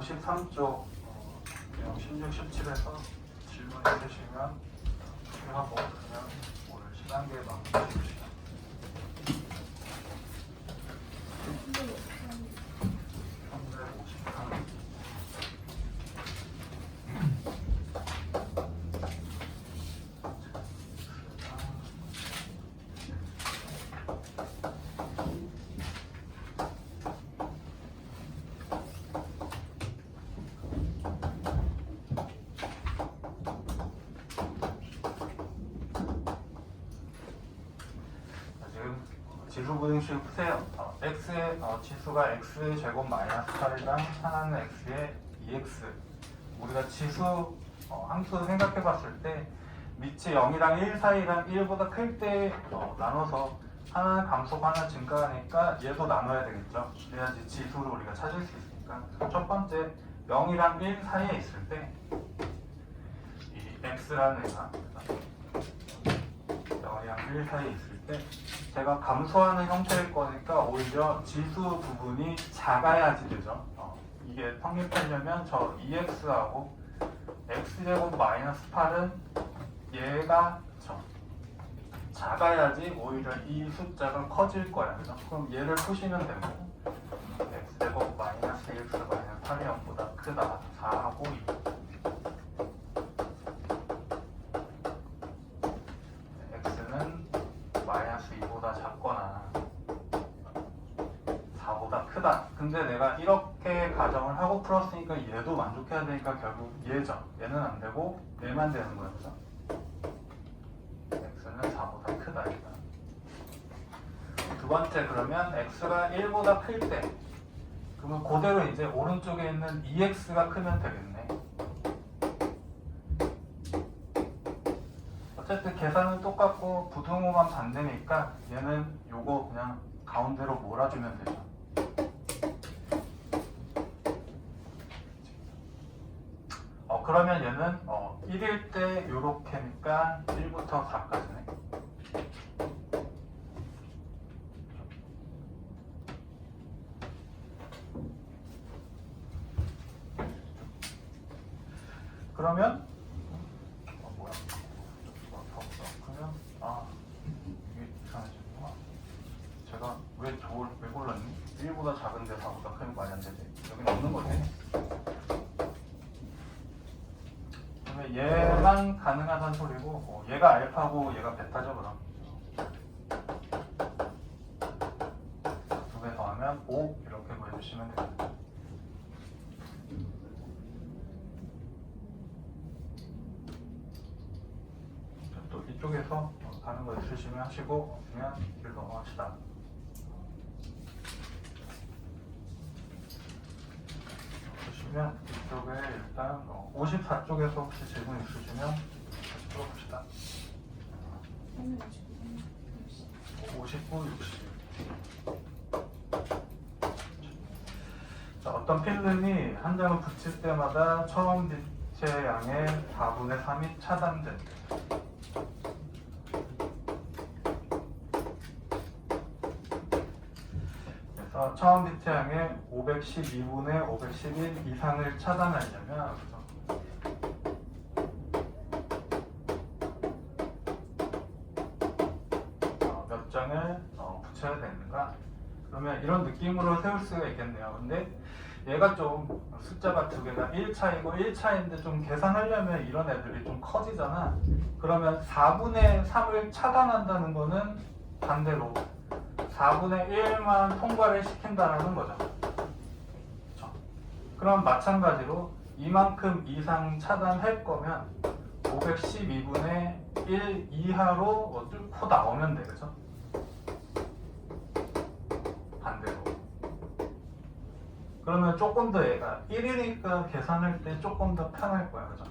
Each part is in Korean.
13쪽 내용 16, 17에서 질문 있으시면 하고 그냥 오늘 시간계 마무리 해주시면 353. 지수분식을 푸세요. x의 지수가 x 제곱 마이너스 8이랑 하나는 x의 2x. 우리가 지수 함수 생각해 봤을 때 밑이 0이랑 1 사이랑 1보다 클 때 나눠서 하나는 감소고 하나 증가하니까 얘도 나눠야 되겠죠. 그래야지 지수를 우리가 찾을 수 있으니까. 첫 번째 0이랑 1 사이에 있을 때 이 x라는 애가 0이랑 1 사이에 있을 때 제가 감소하는 형태일 거니까 오히려 지수 부분이 작아야지 되죠. 이게 성립하려면 저 2x하고 x제곱 마이너스 8은 얘가 작아야지 오히려 이 숫자가 커질 거야. 그죠? 그럼 얘를 푸시면 되고 x제곱 마이너스 2x 마이너스 8이 0보다 크다. 4하고 2. 마이너스 2보다 작거나 4보다 크다. 근데 내가 이렇게 가정을 하고 풀었으니까 얘도 만족해야 되니까 결국 얘죠. 얘는 안 되고 얘만 되는 거예요. 그죠? x는 4보다 크다. 일단. 두 번째 그러면 x가 1보다 클 때 그러면 그대로 이제 오른쪽에 있는 2x가 크면 되겠네. 어쨌든 계산은 똑같고 부등호만 반대니까 얘는 요거 그냥 가운데로 몰아주면 되죠. 그러면 얘는 1일 때 요렇게니까 1부터 4까지네. 그러면 뭐야? 이게 이상해지구나. 제가 왜 골랐니? 1보다 작은데 4보다 크면 말이 안 되지. 여기는 없는 거네. 그러면 얘만 가능하다는 소리고 얘가 알파고 얘가 베타죠. 그럼 두 배 더하면 5 이렇게 구해주시면 됩니다. 또 이쪽에서 가는 거 있으시면 하시고 그냥 길 넘어갑시다. 보시면 이쪽에 일단 54쪽에서 혹시 질문 있으시면 다시 들어봅시다. 59, 60. 자, 어떤 필름이 한 장을 붙일 때마다 처음 빛의 양의 4분의 3이 차단된대. 그래서 처음 빛의 양의 512분의 511 이상을 차단하려면 몇 장을 붙여야 되는가? 그러면 이런 느낌으로 세울 수가 있겠네요. 근데 얘가 좀 숫자가 두 개가 1차이고 1차인데 좀 계산하려면 이런 애들이 좀 커지잖아. 그러면 4분의 3을 차단한다는 거는 반대로 4분의 1만 통과를 시킨다는 거죠. 그렇죠? 그럼 마찬가지로 이만큼 이상 차단할 거면 512분의 1 이하로 뚫고 나오면 되겠죠? 반대로. 그러면 조금 더 얘가 1이니까 계산할 때 조금 더 편할 거야. 그죠?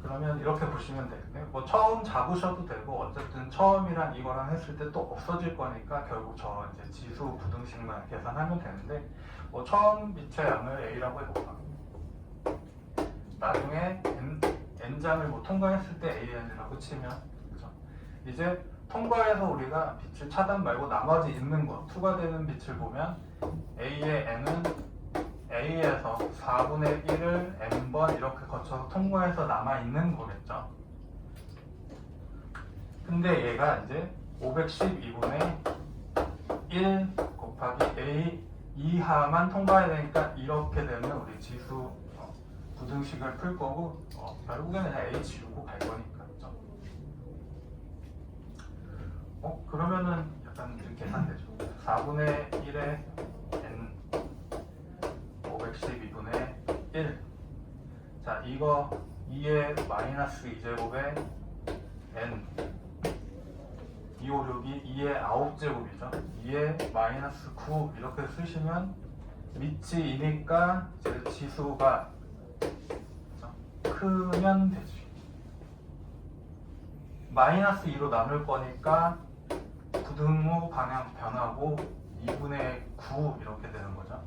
그러면 이렇게 보시면 되겠네요. 뭐 처음 잡으셔도 되고 어쨌든 처음이랑 이거랑 했을 때 또 없어질 거니까 결국 저 이제 지수 부등식만 계산하면 되는데 뭐 처음 빛의 양을 A라고 해볼까? 나중에 N장을 뭐 통과했을 때 AN이라고 치면 그죠? 이제 통과해서 우리가 빛을 차단 말고 나머지 있는 거 투과되는 빛을 보면 A의 N은 A에서 4분의 1을 n번 이렇게 거쳐서 통과해서 남아있는 거겠죠. 근데 얘가 이제 512분의 1 곱하기 A 이하만 통과해야 되니까 이렇게 되면 우리 지수 부등식을 풀 거고 결국에는 그냥 A 지우고 갈 거니까. 그죠? 그러면은 약간 좀 계산되죠. 4분의 1에 n 512분의 1. 자, 이거 2의 마이너스 2제곱에 n 256이 2의 9제곱이죠. 2의 마이너스 9 이렇게 쓰시면 밑이 2니까 이제 지수가 크면 되지. 마이너스 2로 남을 거니까 부등호 방향 변하고 2분의 9 이렇게 되는 거죠.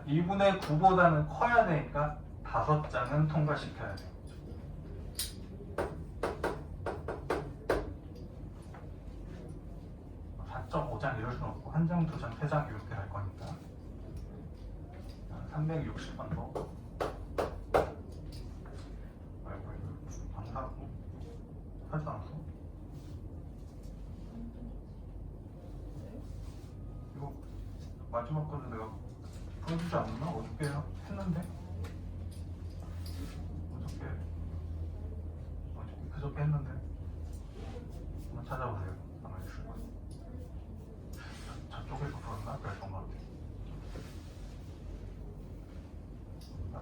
2분의 9보다는 커야 되니까 5장은 통과시켜야 돼요. 4.5장 이럴 수는 없고 1장, 2장, 3장 이렇게 갈 거니까 360번도 아이고 이거 반사하고 하지 않았어? 이거 마지막 거는 내가 보여주지 않았나? 어저께 했는데? 그저께 했는데 한번 찾아보세요. 아마 있을 거예요. 저쪽에서 보였나? 그랬던 것 같아요.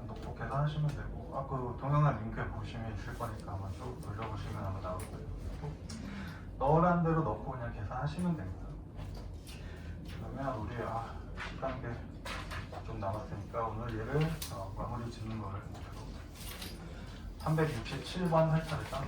놓고 계산하시면 되고 그 동영상 링크에 보시면 있을 거니까 아마 쭉 돌려보시면 아마 나올 거예요. 넣으란 대로 넣고 그냥 계산하시면 됩니다. 그러면 우리 시간 게 좀 남았으니까 오늘 얘를 마무리 짓는 거를 목표로 367번 할 차례다.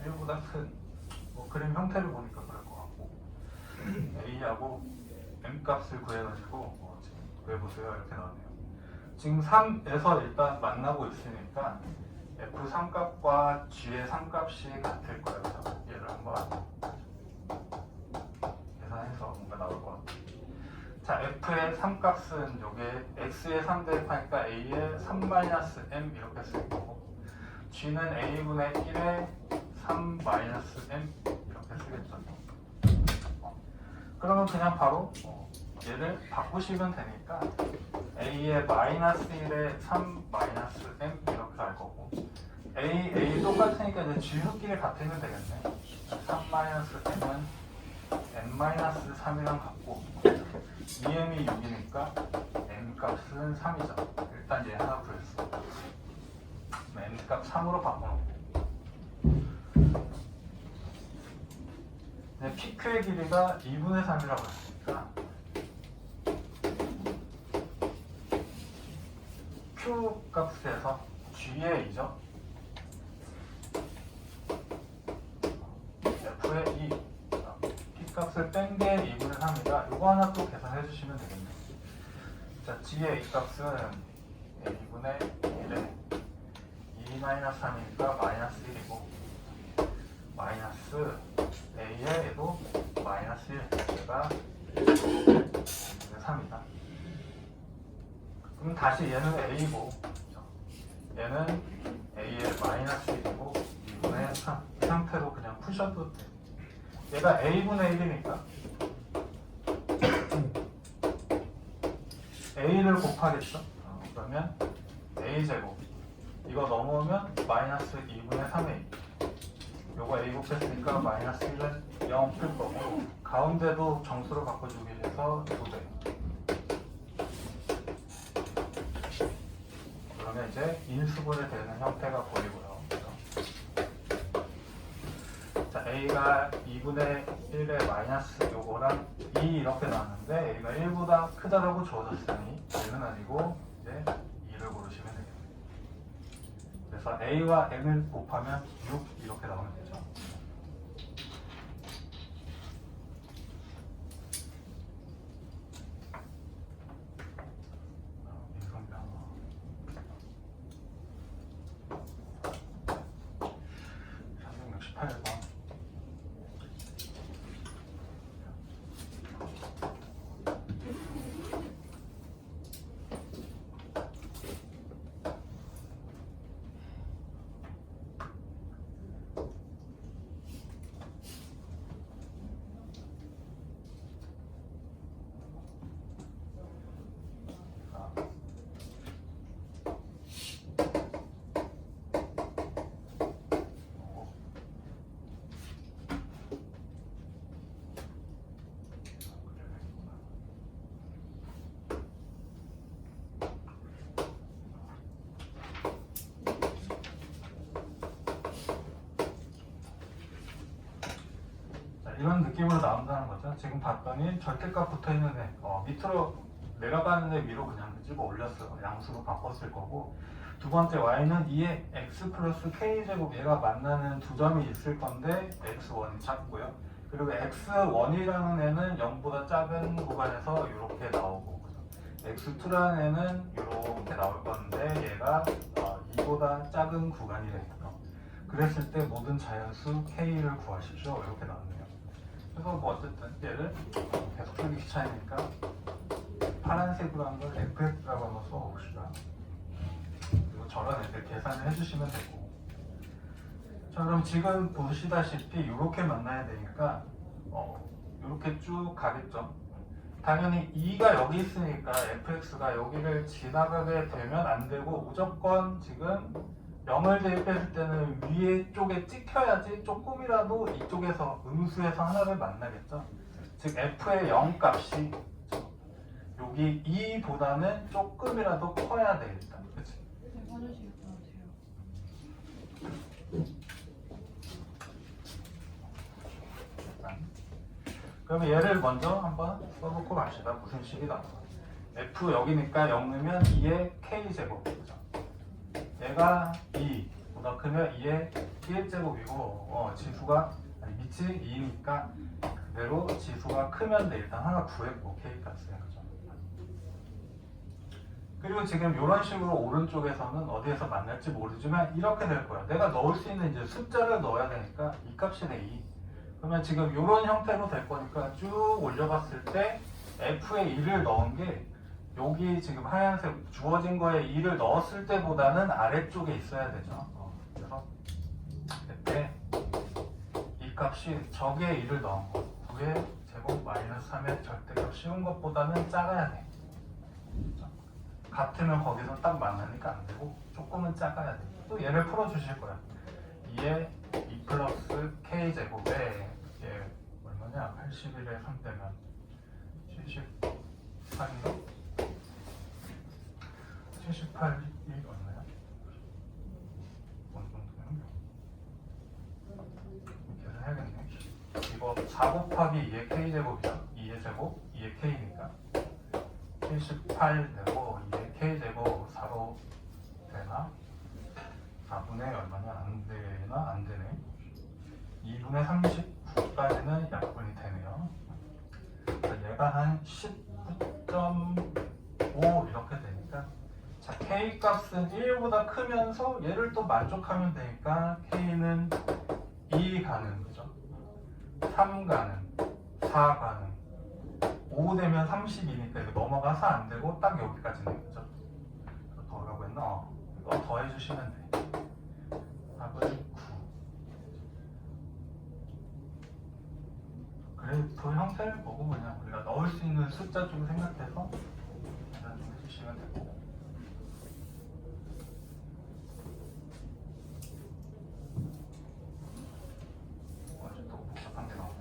A보다 큰 그림 형태를 보니까 그럴 것 같고 A하고 M 값을 구해가지고 지금 구해보세요 이렇게 나오네요. 지금 3에서 일단 만나고 있으니까 F3 값과 G의 3값이 같을 거예요. 그래서 얘를 한번 계산해서 뭔가 나올 것 같아요. 자, F의 3값은 요게 X의 3 대입하니까 A의 3-M 이렇게 쓸 거고 G는 A분의 1의 3-M 이렇게 쓰겠죠. 그러면 그냥 바로 얘를 바꾸시면 되니까 A의 마이너스 1의 3-M 이렇게 할 거고 A 똑같으니까 이제 지수끼리 같으면 되겠네. 3-M은 n-3이랑 같고 2m이 6이니까 n 값은 3이죠. 일단 얘 하나 구했어. n 값 3으로 바꿔놓고 PQ의 길이가 2분의 3이라고 했으니까 Q 값에서 G의 2죠. F의 2 P 값을 뺀 게 2분의 3이다. 이거 하나 또 계산해 주시면 되겠네요. 자, G의 A 값은 2분의 1에 2-3이니까 마이너스 1이고 마이너스 A의 얘도 마이너스 1 얘가 3이다. 그럼 다시 얘는 A고 얘는 a의 마이너스 1이고 2분의 3. 이 상태로 그냥 푸셔도 돼. 얘가 a분의 1이니까 a를 곱하겠죠. 그러면 a제곱 이거 넘어오면 마이너스 2분의 3a. 요거 a 곱했으니까 마이너스 1은 0 풀 거고 가운데도 정수로 바꿔주기 위해서 2배. 그러면 이제 인수분해 되는 형태가 보이고요. 그죠? 자, a가 2분의 1의 마이너스 요거랑 2 이렇게 나왔는데 a가 1보다 크다라고 주어졌으니 1은 아니고 이제 2를 고르시면 되겠네요. 그래서 a와 n을 곱하면 6 이렇게 나오면 되죠. 민성병 368번. 이런 느낌으로 나온다는 거죠. 지금 봤더니 절대값 붙어있는 애 밑으로 내려가는 애 위로 그냥 집어 올렸어요. 양수로 바꿨을 거고 두 번째 y는 2의 x 플러스 k제곱 얘가 만나는 두 점이 있을 건데 x1이 작고요. 그리고 x1이라는 애는 0보다 작은 구간에서 이렇게 나오고 x2라는 애는 이렇게 나올 건데 얘가 2보다 작은 구간이래요. 그랬을 때 모든 자연수 k를 구하십시오. 이렇게 나왔네요. 그래서 뭐 어쨌든 얘를 계속 풀기 귀찮으니까 파란색으로 한 걸 fx라고 한번 써봅시다. 그리고 저런 애들 계산을 해주시면 되고. 자, 그럼 지금 보시다시피 이렇게 만나야 되니까 이렇게 쭉 가겠죠. 당연히 2가 여기 있으니까 fx가 여기를 지나가게 되면 안 되고 무조건 지금 0을 대입했을 때는 위에 쪽에 찍혀야지 조금이라도 이쪽에서 음수에서 하나를 만나겠죠. 즉 f의 0 값이 여기 2보다는 조금이라도 커야 돼 일단. 그치? 화장실 가세요. 그러면 얘를 먼저 한번 써놓고 갑시다. 무슨 식이 나와. f 여기니까 0 넣으면 2의 k제곱. 그죠? 얘가 2보다 크면 2의 1제곱이고 지수가 밑이 2니까 그대로 지수가 크면 돼. 일단 하나 구했고 k 값을. 그죠? 그리고 지금 이런 식으로 오른쪽에서는 어디에서 만날지 모르지만 이렇게 될 거야. 내가 넣을 수 있는 이제 숫자를 넣어야 되니까 이 값이 돼 2. 그러면 지금 이런 형태로 될 거니까 쭉 올려봤을 때 f에 2를 넣은 게 여기 지금 하얀색 주어진 거에 2를 넣었을 때보다는 아래쪽에 있어야 되죠. 그래서 이때 이 값이 적에 2를 넣은 거 9의 제곱 마이너스 3의 절대값 씌운 것보다는 작아야 돼. 같으면 거기서 딱 만나니까 안 되고 조금은 작아야 돼. 또 얘를 풀어주실 거야. 2의 2 플러스 k제곱에 이게 얼마냐? 81에 3 되면 78인가? 78이 얼마야? 어느 정도면? 계산해야겠네. 이거 4 곱하기 2의 k제곱이야. 2의 제곱, 2의 k니까 78 되고 2의 k제곱 4로 되나? 4분의 얼마냐? 안 되나? 안 되네. 2분의 39까지는 약분이 되네요. 얘가 한 19.5 이렇게 되니까 자, k 값은 1보다 크면서 얘를 또 만족하면 되니까 k는 2 가는 거죠. 3 가는, 4 가는, 5 되면 32니까 이거 넘어가서 안 되고 딱 여기까지는 거죠. 더라고 했나? 또 더해주시면 돼. 답은 9. 그래프 형태를 보고 그냥 우리가 넣을 수 있는 숫자 좀 생각해서 계산 좀 해주시면 되고. 또 복잡한 게 나오네.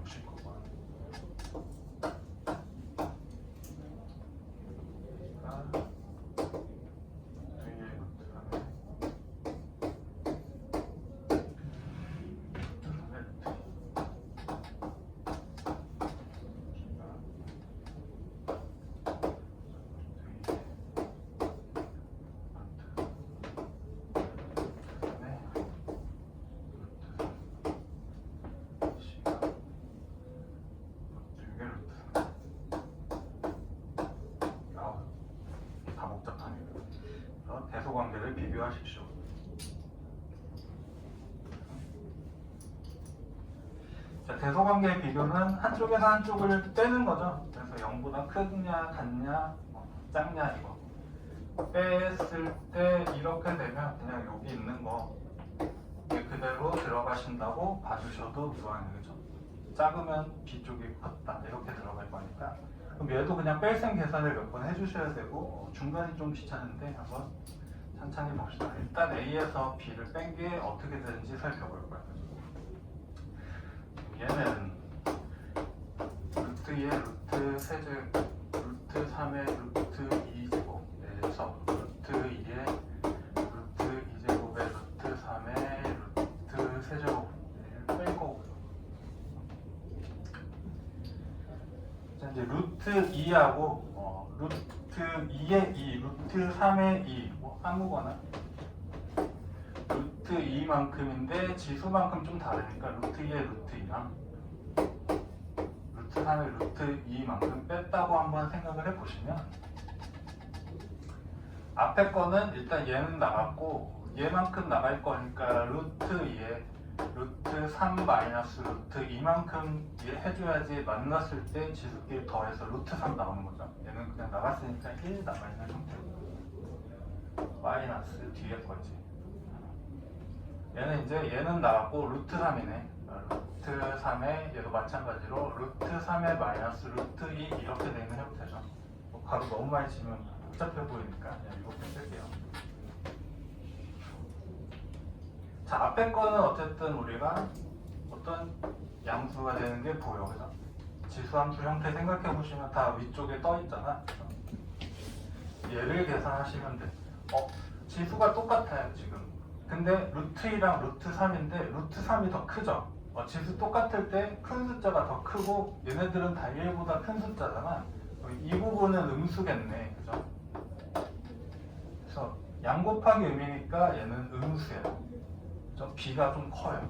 69번. 대소관계를 비교하십시오. 자, 대소관계의 비교는 한쪽에서 한쪽을 빼는 거죠. 그래서 0보다 크냐, 같냐, 작냐 이거. 뺐을 때 이렇게 되면 그냥 여기 있는 거 그대로 들어가신다고 봐주셔도 무방하죠. 작으면 B쪽이 컸다 이렇게 들어갈 거니까. 그럼 얘도 그냥 뺄셈 계산을 몇 번 해주셔야 되고 중간이 좀 귀찮은데 한번 천천히 봅시다. 일단 A에서 B를 뺀 게 어떻게 되는지 살펴볼 거예요. 얘는 루트 2의 루트 세제곱, 루트 3의 루트 2제곱에서 루트 2의 루트 2제곱의 루트 3의 루트 세제곱을 뺄 거고요. 자, 이제 루트 2하고 루트 2의 2, 루트 3의 2 뭐 아무거나 루트 2만큼인데 지수만큼 좀 다르니까 루트 2의 루트 2랑 루트 3의 루트 2만큼 뺐다고 한번 생각을 해보시면 앞에 거는 일단 얘는 나갔고 얘만큼 나갈 거니까 루트 2에 루트 3 마이너스 루트 2만큼 해줘야지 만났을 때 지수끼리 더해서 루트 3 나오는 거죠. 얘는 그냥 나갔으니까 1 남아있는 상태고 마이너스 뒤에 거지. 얘는 이제 얘는 나갔고 루트 3이네. 루트 3에 얘도 마찬가지로 루트 3에 마이너스 루트 2 이렇게 되는 형태죠. 가로 너무 많이 치면 복잡해 보이니까 그냥 이렇게 쓸게요. 자, 앞에 거는 어쨌든 우리가 어떤 양수가 되는 게 보여. 그죠? 지수함수 형태 생각해 보시면 다 위쪽에 떠 있잖아. 얘를 계산하시면 돼. 지수가 똑같아요, 지금. 근데 루트 2랑 루트 3인데 루트 3이 더 크죠? 지수 똑같을 때 큰 숫자가 더 크고 얘네들은 다 1보다 큰 숫자잖아. 이 부분은 음수겠네. 그죠? 그래서 양 곱하기 음이니까 얘는 음수예요. B가 좀 커요.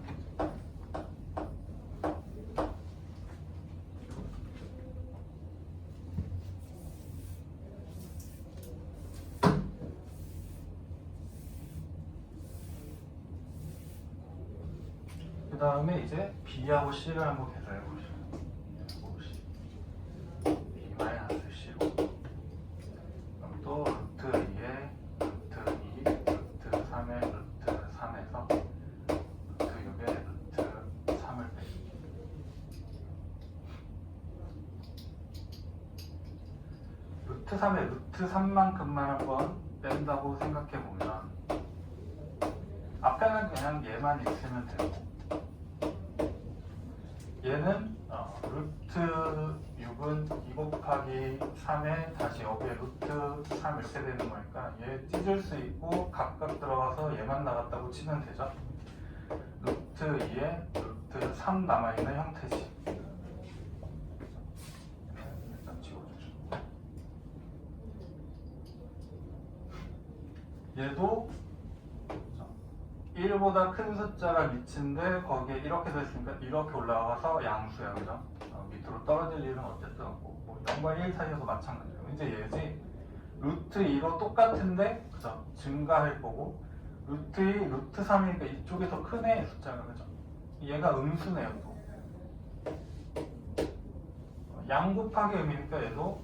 그 다음에 이제 B하고 C를 한번 계산해 보시죠. B 마이너스 C로 그럼 또 루트 2에 루트 2, 루트 3에 루트 3에서 루트 6에 루트 3을 빼기. 루트 3에 루트 3만큼만 한번 뺀다고 생각해 보면 앞에는 그냥 얘만 있으면 되고 얘는 루트 6은 2 곱하기 3에 다시 여기에 루트 3 이렇게 되는 거니까 얘 찢을 수 있고 각각 들어가서 얘만 나갔다고 치면 되죠. 루트 2에 루트 3 남아있는 형태지. 일단 지워주시고 얘도 1보다 큰 숫자가 밑인데 거기에 이렇게 됐으니까 이렇게 올라가서 양수야. 그죠? 밑으로 떨어질 일은 어쨌든 없고 뭐 0과 1 사이여도 마찬가지예요. 이제 얘지 루트 2로 똑같은데 그죠? 증가할 거고 루트 2, 루트 3이니까 이쪽이 더 크네 숫자가. 그죠? 얘가 음수네요. 또 양 곱하기 음이니까 얘도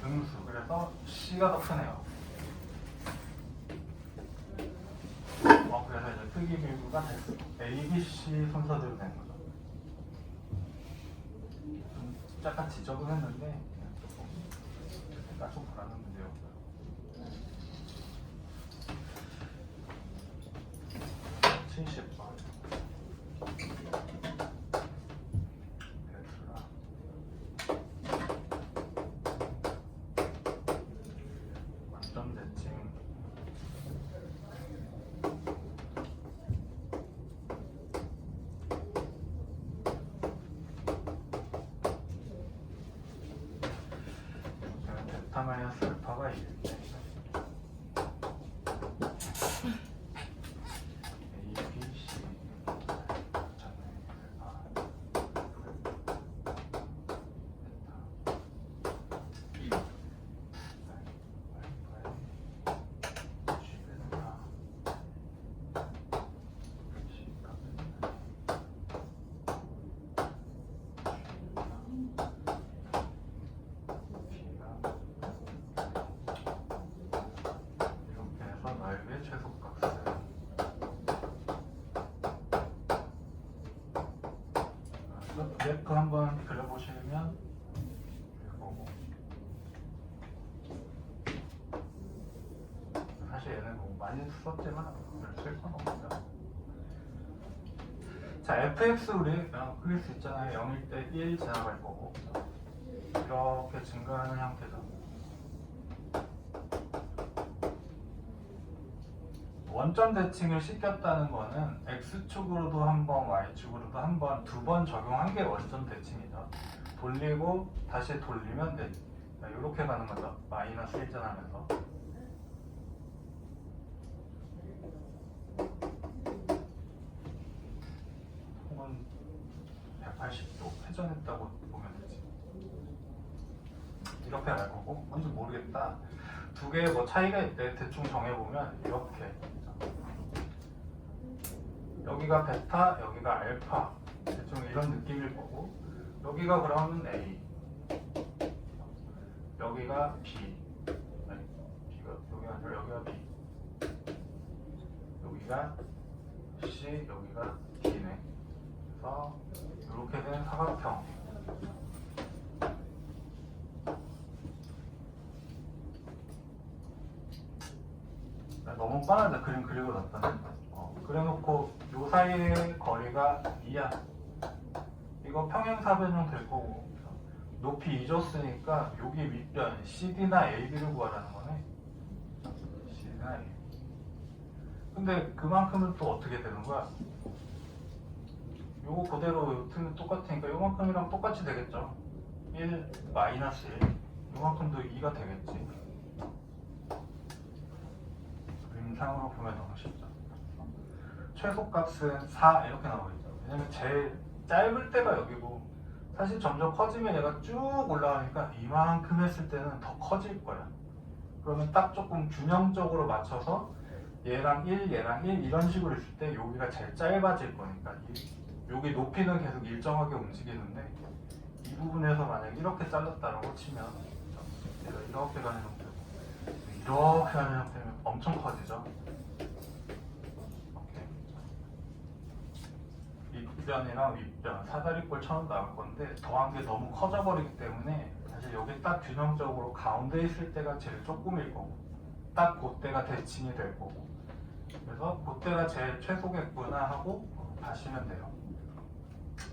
음수. 그래서 C가 더 크네요. 그래서 이제 특이 비교가 됐어. A, B, C 순서대로 된 거죠. 좀 약간 지적은 했는데 조금 약간 좀 불안한 문제였고요. 70번. 원점 대칭. 베타 마이너스 알파가 1일 때 A, B, C 넓의 최소값을 그래프 한번 그려보시면 되고, 사실 얘는 뭐 많이 썼지만 쓸 건 없고요. 자, fx 우리 그릴 수 있잖아요. 0일 때 1 지나갈 거고 이렇게 증가하는 형태죠. 원점 대칭을 시켰다는 거는 x축으로도 한 번, y축으로도 한 번, 두 번 적용한 게 원점 대칭이죠. 돌리고 다시 돌리면 돼. 이렇게 가는 거죠. 마이너스 1전하면서. 혹은 180도 회전했다고 보면 되지. 이렇게 갈 거고, 뭔지 모르겠다. 두 개의 뭐 차이가 있대. 대충 정해보면 이렇게. 여기가 베타, 여기가 알파. 대충 이런 느낌일 거고, 여기가 그러면 A, 여기가 B, 아니, B가 여기가 아니라 여기가 B, 여기가 C, 여기가 D네. 그래서 이렇게 된 사각형. 너무 뻔하다. 그림 그리고 났다는. 그래놓고 요 사이의 거리가 2야. 이거 평행사변형 될 거고, 높이 2 줬으니까 여기 윗변 CD나 AB를 구하라는 거네. CD나 AB. 근데 그만큼은 또 어떻게 되는 거야? 요거 그대로 틀면 똑같으니까 요만큼이랑 똑같이 되겠죠. 1 마이너스 1. 요만큼도 2가 되겠지. 그림상으로 보면 너무 쉽죠. 최소값은 4 이렇게 나오겠죠. 왜냐면 제일 짧을 때가 여기고, 사실 점점 커지면 얘가 쭉 올라가니까 이만큼 했을 때는 더 커질 거야. 그러면 딱 조금 균형적으로 맞춰서 얘랑 1, 얘랑 1 이런 식으로 있을 때 여기가 제일 짧아질 거니까 여기 높이는 계속 일정하게 움직이는데, 이 부분에서 만약 이렇게 잘랐다라고 치면 얘가 이렇게 가는 형태고 이렇게 가는 형태면 엄청 커지죠. 윗변이랑 윗변, 사다리꼴처럼 나올 건데 더한 게 너무 커져버리기 때문에 사실 여기 딱 균형적으로 가운데 있을 때가 제일 조금일 거고, 딱 그때가 대칭이 될 거고, 그래서 그때가 제일 최소겠구나 하고 가시면 돼요.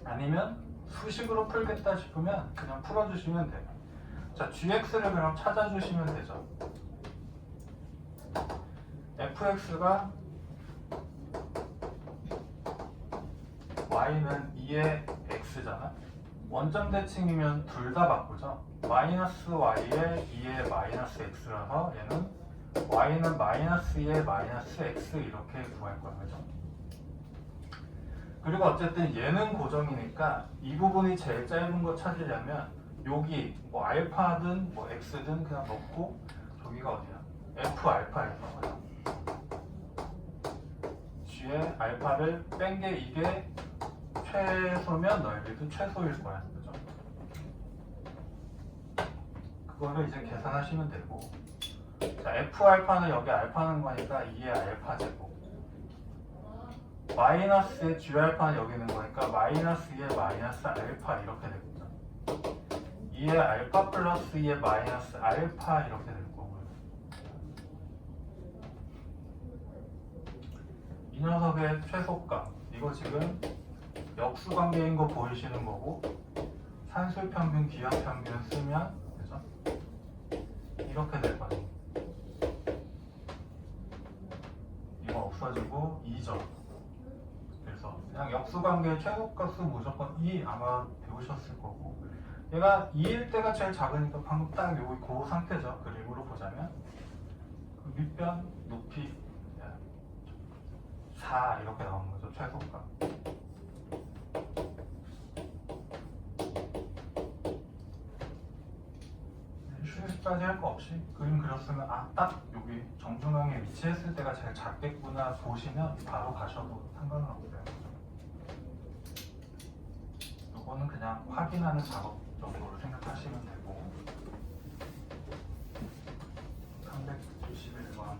아니면 수식으로 풀겠다 싶으면 그냥 풀어주시면 돼요. 자, gx를 그럼 찾아주시면 되죠. fx가 y는 2의 x잖아. 원점 대칭이면 둘 다 바꾸죠. 마이너스 y에 2의 마이너스 x라서 얘는 y는 마이너스 2의 마이너스 x 이렇게 구할 거야. 그죠? 그리고 어쨌든 얘는 고정이니까 이 부분이 제일 짧은 거 찾으려면 여기 뭐 알파든 뭐 x든 그냥 넣고, 저기가 어디야? f 알파에서 g의 알파를 뺀 게 이게 최소면 넓이도 최소일 거야. 그죠? 그거를 이제 계산하시면 되고, 자, F알파는 여기 알파는 거니까 2의 알파 제곱, 마이너스의 G알파는 여기 있는 거니까 마이너스 2의 마이너스 알파 이렇게 되겠죠. 2의 알파 플러스 2의 마이너스 알파 이렇게 될 거고요. 이 녀석의 최소값, 이거 지금 역수관계인 거 보이시는 거고, 산술평균, 기하평균 쓰면 그죠? 이렇게 될 거예요. 이거 없어지고 2점. 그래서 그냥 역수관계의 최소값은 무조건 2 아마 배우셨을 거고, 얘가 2일 때가 제일 작으니까 방금 딱 요기 그 상태죠. 그림으로 보자면 그 밑변 높이 4 이렇게 나오는 거죠. 최소값. 휴식까지 할 거 없이 그림 그렸으면 아, 딱 여기 정중앙에 위치했을 때가 제일 작겠구나 보시면 바로 가셔도 상관은 없어요. 이거는 그냥 확인하는 작업 정도로 생각하시면 되고, 371번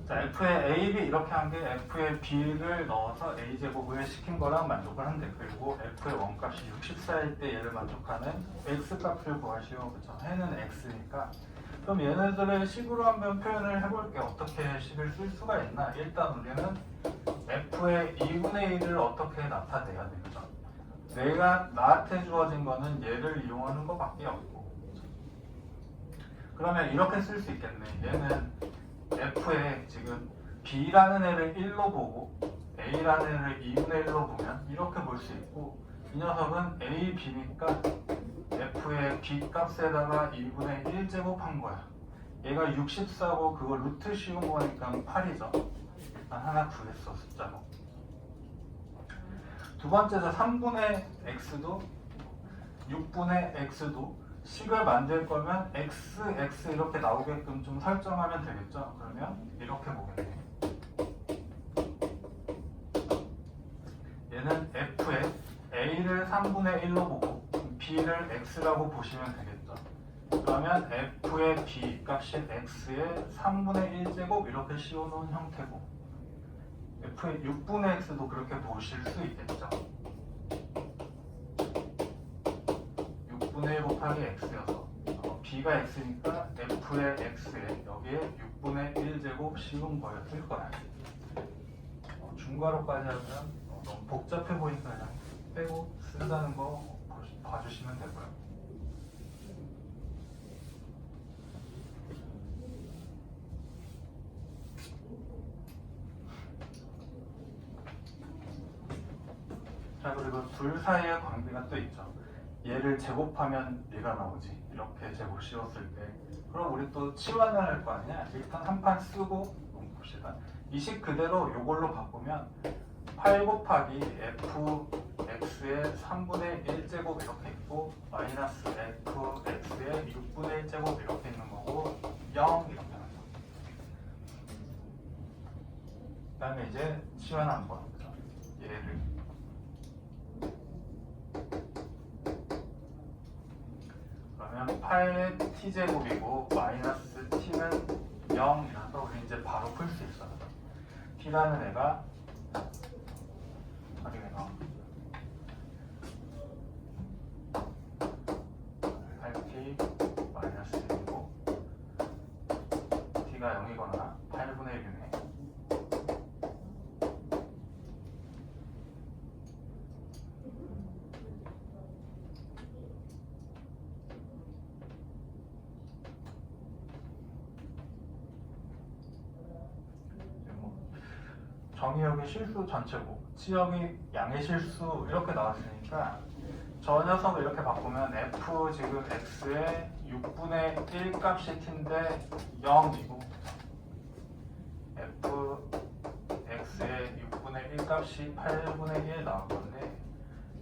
자, F에 A, B 이렇게 한 게 F에 B를 넣어서 A제곱을 시킨 거랑 만족을 한대. 그리고 F의 원값이 64일 때 얘를 만족하는 X값을 구하시오. 그쵸? 해는 X니까. 그럼 얘네들을 식으로 한번 표현을 해볼게요. 어떻게 식을 쓸 수가 있나? 일단 우리는 F의 2분의 1을 어떻게 나타내야 되죠? 내가 나한테 주어진 거는 얘를 이용하는 것밖에 없고. 그러면 이렇게 쓸 수 있겠네. 얘는 F에 지금 B라는 애를 1로 보고 A라는 애를 2분의 1로 보면 이렇게 볼 수 있고, 이 녀석은 A, B니까 F의 B 값에다가 2분의 1제곱 한 거야. 얘가 64고 그거 루트 씌운 거니까 8이죠. 일단 하나 구했어, 숫자로. 두 번째죠. 3분의 X도 6분의 X도 식을 만들 거면 x, x 이렇게 나오게끔 좀 설정하면 되겠죠. 그러면 이렇게 보겠네. 얘는 f에 a를 3분의 1로 보고 b를 x라고 보시면 되겠죠. 그러면 f의 b 값이 x의 3분의 1제곱 이렇게 씌워놓은 형태고, f의 6분의 x도 그렇게 보실 수 있겠죠. 6분의 1 곱하기 x여서 b가 x니까 f의 x에 여기에 6분의 1제곱 씌운 거였을 거야. 중괄호까지 하면 너무 복잡해 보니까 그냥 빼고 쓴다는 거 봐주시면 되고요. 자, 그리고 둘 사이의 관계가 또 있죠. 얘를 제곱하면 얘가 나오지. 이렇게 제곱 씌웠을 때. 그럼 우리 또 치환을 할 거 아니야. 일단 한 판 쓰고 봅시다. 이 식 그대로 이걸로 바꾸면 8 곱하기 fx의 3분의 1제곱 이렇게 있고, 마이너스 fx의 6분의 1제곱 이렇게 있는 거고, 0 이렇게 하는 거. 그 다음에 이제 치환 한번. 얘를 그러면 8의 t제곱이고 마이너스 t는 0이라서 우리 이제 바로 풀 수 있어요. t라는 애가 확인해봐. 8t 마이너스 1이고 t가 0이거나 8분의 1이네. 정의역의 실수 전체고 치역이 양의 실수 이렇게 나왔으니까 저 녀석을 이렇게 바꾸면 f 지금 x의 6분의 1 값이 t인데 0이고 f x의 6분의 1 값이 8분의 1 나올 건데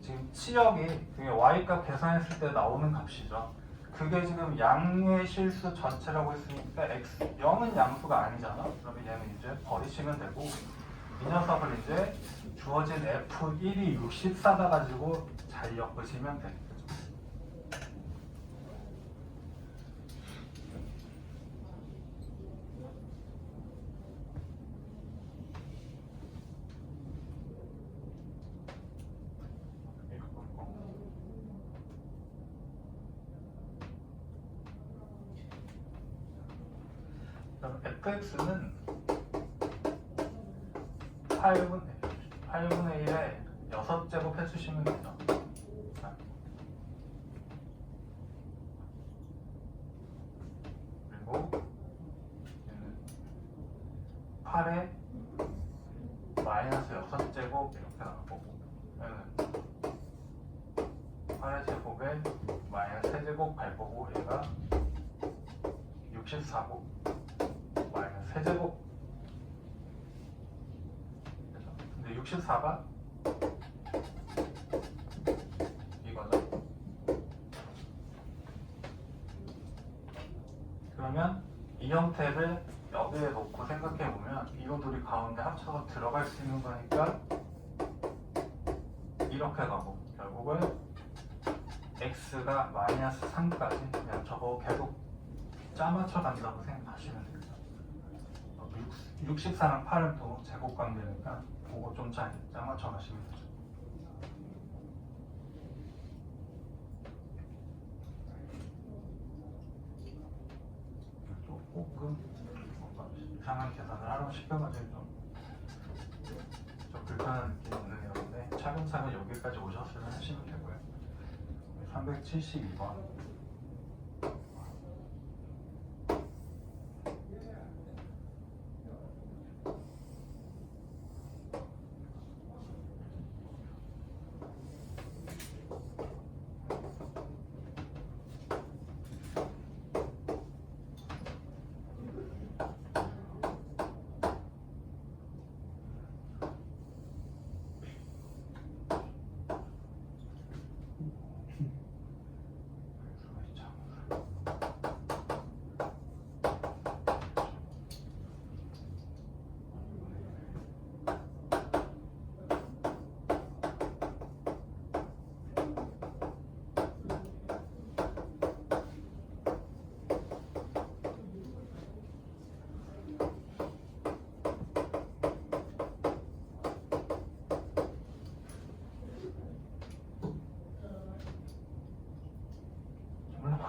지금 치역이 그게 y 값 계산했을 때 나오는 값이죠. 그게 지금 양의 실수 전체라고 했으니까 x 0은 양수가 아니잖아. 그러면 얘는 이제 버리시면 되고 이 녀석을 이제 주어진 f1이 64다 가지고 잘 엮으시면 돼. 그럼 fx는 8분의 1에 6제곱 해주시면 되죠. 그리고 얘는 8에 마이너스 6제곱 이렇게 나올 거고 얘는 8의 제곱에 마이너스 3제곱 갈 거고 얘가 64곱 마이너스 3제곱. 근데 64가 이거죠. 그러면 이 형태를 여기에 놓고 생각해 보면 이거 둘이 가운데 합쳐서 들어갈 수 있는 거니까 이렇게 가고 결국은 x가 마이너스 3까지 그냥 저거 계속 짜맞춰 간다고 생각하시면 됩니다. 64랑 8은 또 제곱관계니까 그거 좀 짜맞춰 가시면 되죠. 조금 이상한 계산을 하라고 시켜가지고 좀 불편한 느낌이 있는 내용인데 차근차근 여기까지 오셨으면 하시면 되고요. 372번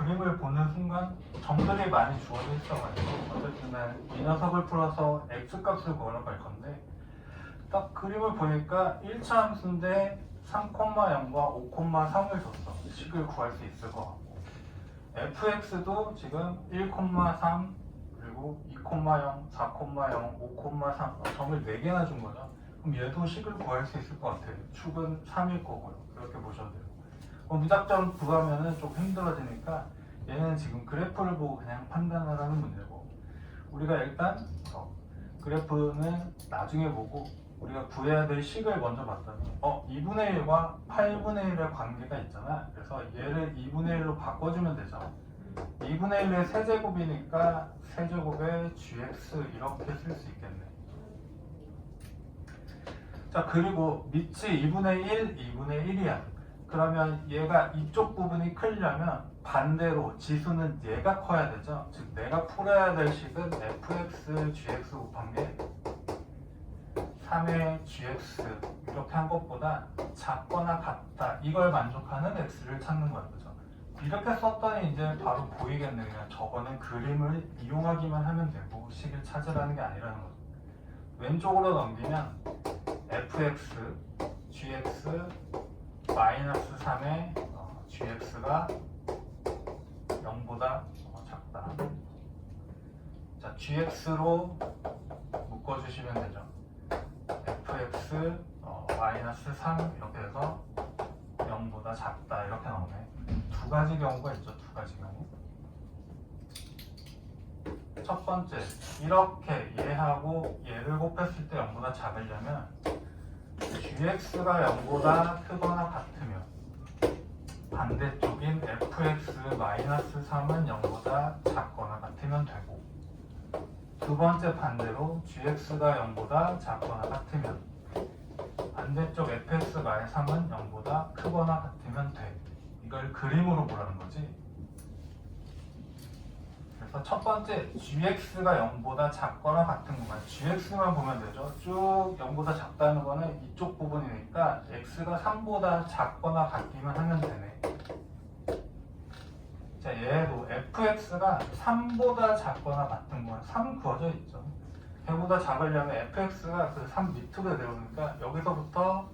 그림을 보는 순간 정글이 많이 주어져 있어가지고 어쨌든 이 녀석을 풀어서 x값을 구하러 갈 건데 딱 그림을 보니까 1차 함수인데 3,0과 5,3을 줬어. 식을 구할 수 있을 것 같고 fx도 지금 1,3 그리고 2,0, 4,0, 5,3 점을 4개나 준 거죠. 그럼 얘도 식을 구할 수 있을 것 같아요. 축은 3일 거고요. 그렇게 보셔도 돼요. 무작정 구하면 좀 힘들어지니까 얘는 지금 그래프를 보고 그냥 판단을 하는 문제고 우리가 일단 그래프는 나중에 보고 우리가 구해야 될 식을 먼저 봤더니 2분의 1과 8분의 1의 관계가 있잖아. 그래서 얘를 2분의 1로 바꿔주면 되죠. 2분의 1의 세제곱이니까 세제곱에 gx 이렇게 쓸 수 있겠네. 자 그리고 밑이 2분의 1, 2분의 1이야. 그러면 얘가 이쪽 부분이 크려면 반대로 지수는 얘가 커야 되죠. 즉 내가 풀어야 될 식은 fx, gx 곱한 게 3의 gx 이렇게 한 것보다 작거나 같다. 이걸 만족하는 x를 찾는 거예요. 그죠? 이렇게 썼더니 이제 바로 보이겠네. 그냥 저거는 그림을 이용하기만 하면 되고 식을 찾으라는 게 아니라는 거죠. 왼쪽으로 넘기면 fx, gx 마이너스 3의 gx가 0보다 작다. 자, gx로 묶어주시면 되죠. fx 마이너스 3 이렇게 해서 0보다 작다 이렇게 나오네. 두 가지 경우가 있죠. 두 가지 경우. 첫 번째, 이렇게 얘하고 얘를 곱했을 때 0보다 작으려면 gx가 0보다 크거나 같으면 반대쪽인 fx-3은 0보다 작거나 같으면 되고, 두 번째 반대로 gx가 0보다 작거나 같으면 반대쪽 fx-3은 0보다 크거나 같으면 돼. 이걸 그림으로 보라는 거지. 그래서 첫 번째 gx가 0보다 작거나 같은 것만 gx만 보면 되죠. 쭉 0보다 작다는 거는 이쪽 부분이니까 x가 3보다 작거나 같기만 하면 되네. 자, 얘도 fx가 3보다 작거나 같은 건 3 구워져 있죠. 걔보다 작으려면 fx가 그 3 밑으로 내려오니까 여기서부터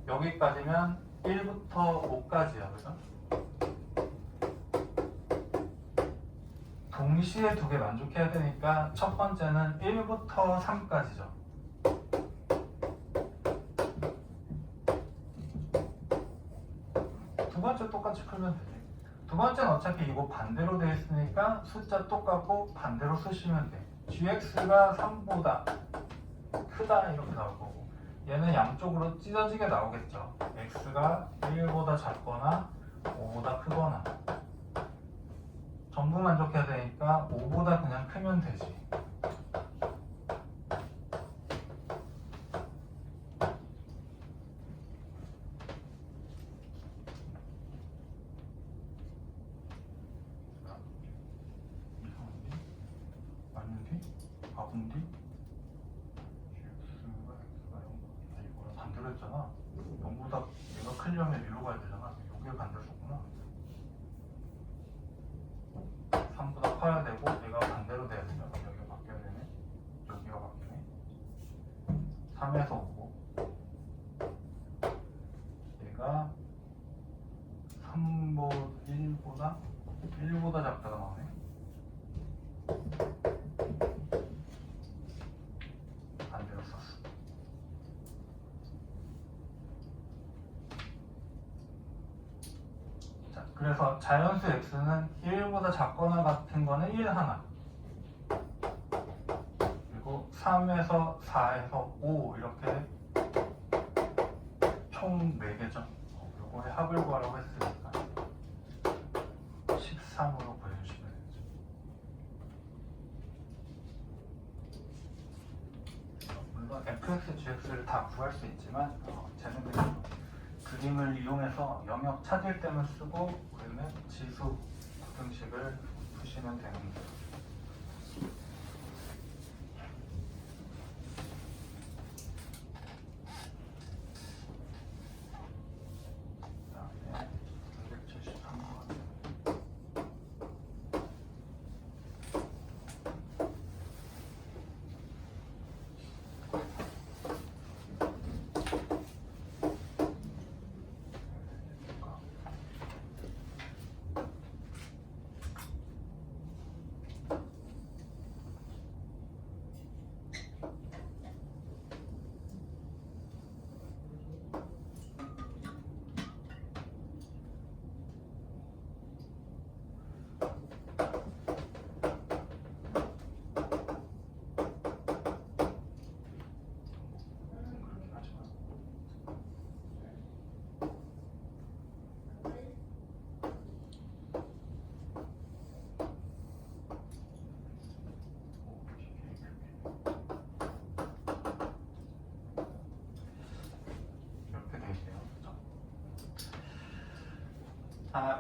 여기까지면 1부터 5까지야. 그죠? 동시에 두 개 만족해야 되니까 첫 번째는 1부터 3까지죠. 두 번째 똑같이 풀면 되지. 두 번째는 어차피 이거 반대로 되어 있으니까 숫자 똑같고 반대로 쓰시면 돼. gx가 3보다 크다 이렇게 나올 거고, 얘는 양쪽으로 찢어지게 나오겠죠. x가 1보다 작거나 5보다 크거나. 전부 만족해야 되니까 5보다 그냥 크면 되지. 이상한데? 맞는데? 바본데? gx가 x가 0보다 이거랑 반대로 했잖아. 0보다 얘가 크려면 일로 가야 되잖아. 여기를 반대로 썼구나. 3보다 커야 되고 얘가 반대로 돼야 되죠. 여기가 바뀌어야 되네. 여기가 바뀌네. 3에서 5고 얘가 1보다 작다가 나오네. 반대로 썼어. 자, 그래서 자연수 x는 1보다 작거나 같은 거는 1 하나, 그리고 3에서 4에서 5 이렇게 총 4개죠. 요거의 합을 구하라고 했으니까 13으로 구해주시면 되죠. 물론 fx, gx를 다 구할 수 있지만 쟤는 그냥 그림을 이용해서 영역 찾을 때만 쓰고 그러면 지수 부등식을 푸시면 되는 거예요. 그다음에 273번.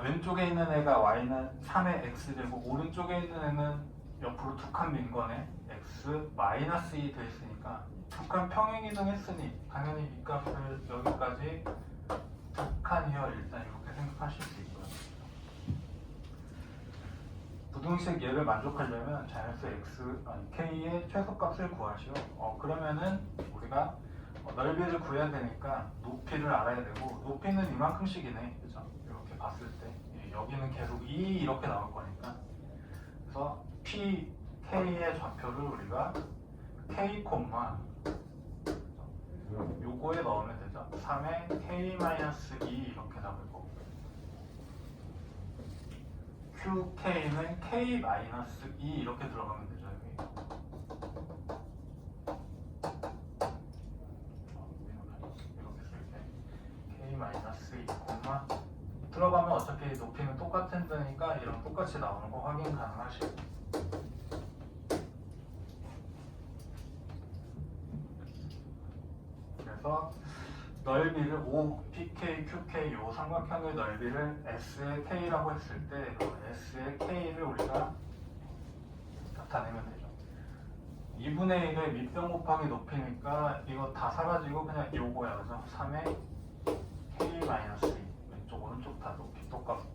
왼쪽에 있는 애가 y는 3의 x제곱, 오른쪽에 있는 애는 옆으로 두 칸 민 거네. x 마이너스 2 돼 있으니까 두 칸 평행 이동했으니 당연히 이 값을 여기까지 두 칸이요. 일단 이렇게 생각하실 수 있고요. 부등식 얘를 만족하려면 자연수 k의 최소값을 구하시오. 그러면은 우리가 넓이를 구해야 되니까 높이를 알아야 되고, 높이는 이만큼씩이네, 그죠? 이렇게 봤을 때 여기는 계속 2 이렇게 나올 거니까, 그래서 k의 좌표를 우리가 k, 요거에 넣으면 되죠. 3에 k-2 이렇게 잡을 거고 qk는 k-2 이렇게 들어가면 되죠. 여기 이렇게 쓸게 k-2, 들어가면 어차피 높이는 똑같은 데니까 이런 똑같이 나오는 거 확인 가능하시고, 그래서 넓이를 O, PK, QK 요 삼각형의 넓이를 S의 K라고 했을 때 S의 K를 우리가 나타내면 되죠. 2분의 1의 밑변 곱하기 높이니까 이거 다 사라지고 그냥 요거야. 그죠? 3의 K-2 왼쪽 오른쪽 다 높이 똑같고,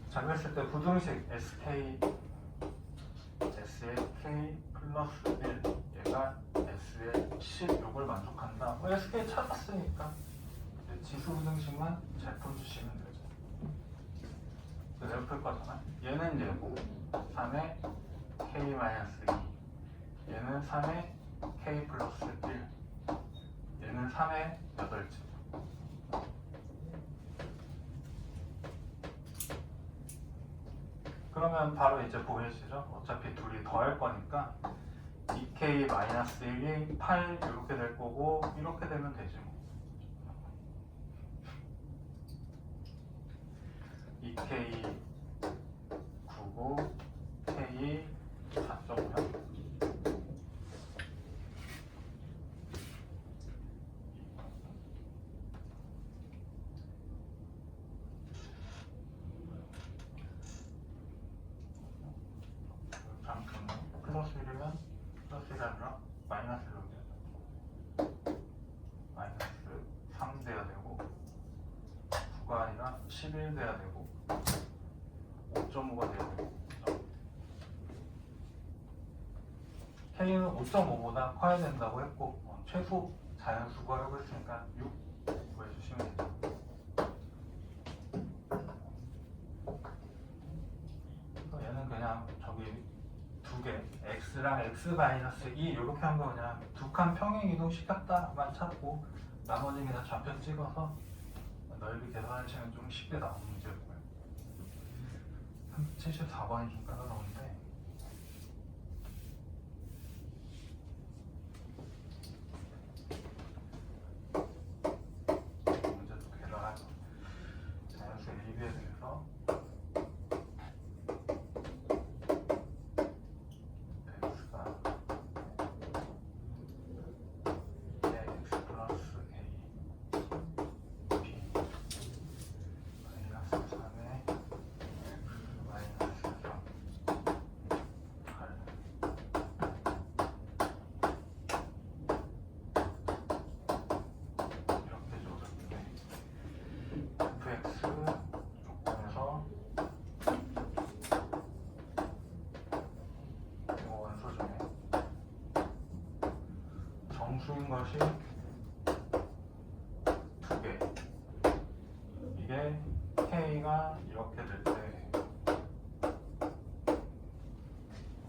자 그랬을 때 부등식 SK S의 K 플러스 1 얘가 S의 10 요걸 만족한다. 뭐 SK 찾았으니까 지수 부등식만 잘 풀어주시면 되죠. 그대로 풀 거잖아. 얘는 얘고 3의 K-2 얘는 3의 K 플러스 1 얘는 3의 8째. 그러면 바로 이제 보이시죠? 어차피 둘이 더할 거니까 2k-1이 8 이렇게 될 거고 이렇게 되면 되지 뭐. 2k 9고 k 4.5요. 플러스 1이면 플러스 1이 아니라 마이너스 1이면 마이너스 3 돼야 되고 9가 아니라 11 돼야 되고 5.5가 돼야 되고, K는 5.5보다 커야 된다고 했고 최소 자연수 구하려고 했으니까 6 구해주시면 되죠. 얘는 그냥 저기 두 개, x랑 x-2 이렇게 한 거 그냥 두 칸 평행 이동 시켰다만 찾고 나머지 그냥 좌표 찍어서 넓이 계산하시면 좀 쉽게 나오는 문제고요. 74번이 좀 까다로운데 문제도 계산하죠. 자연수 AB에 대해서 정수인 것이 두 개. 이게 K가 이렇게 될 때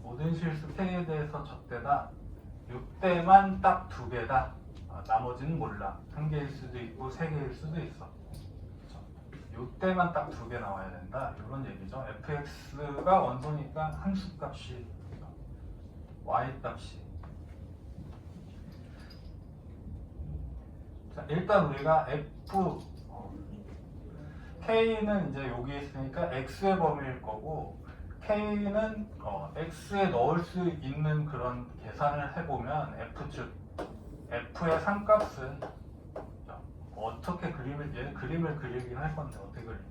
모든 실수 K에 대해서 적대다. 이때만 딱 두 개다. 나머지는 몰라. 한 개일 수도 있고 세 개일 수도 있어. 이때만 딱 두 개 나와야 된다. 이런 얘기죠. fx가 원소니까 함수 값이 y 값이. 자, 일단 우리가 K는 이제 여기 있으니까 X의 범위일 거고 K는 X에 넣을 수 있는 그런 계산을 해보면 F축 F의 상값은 어떻게 그림을 그리긴 할 건데 어떻게 그리지?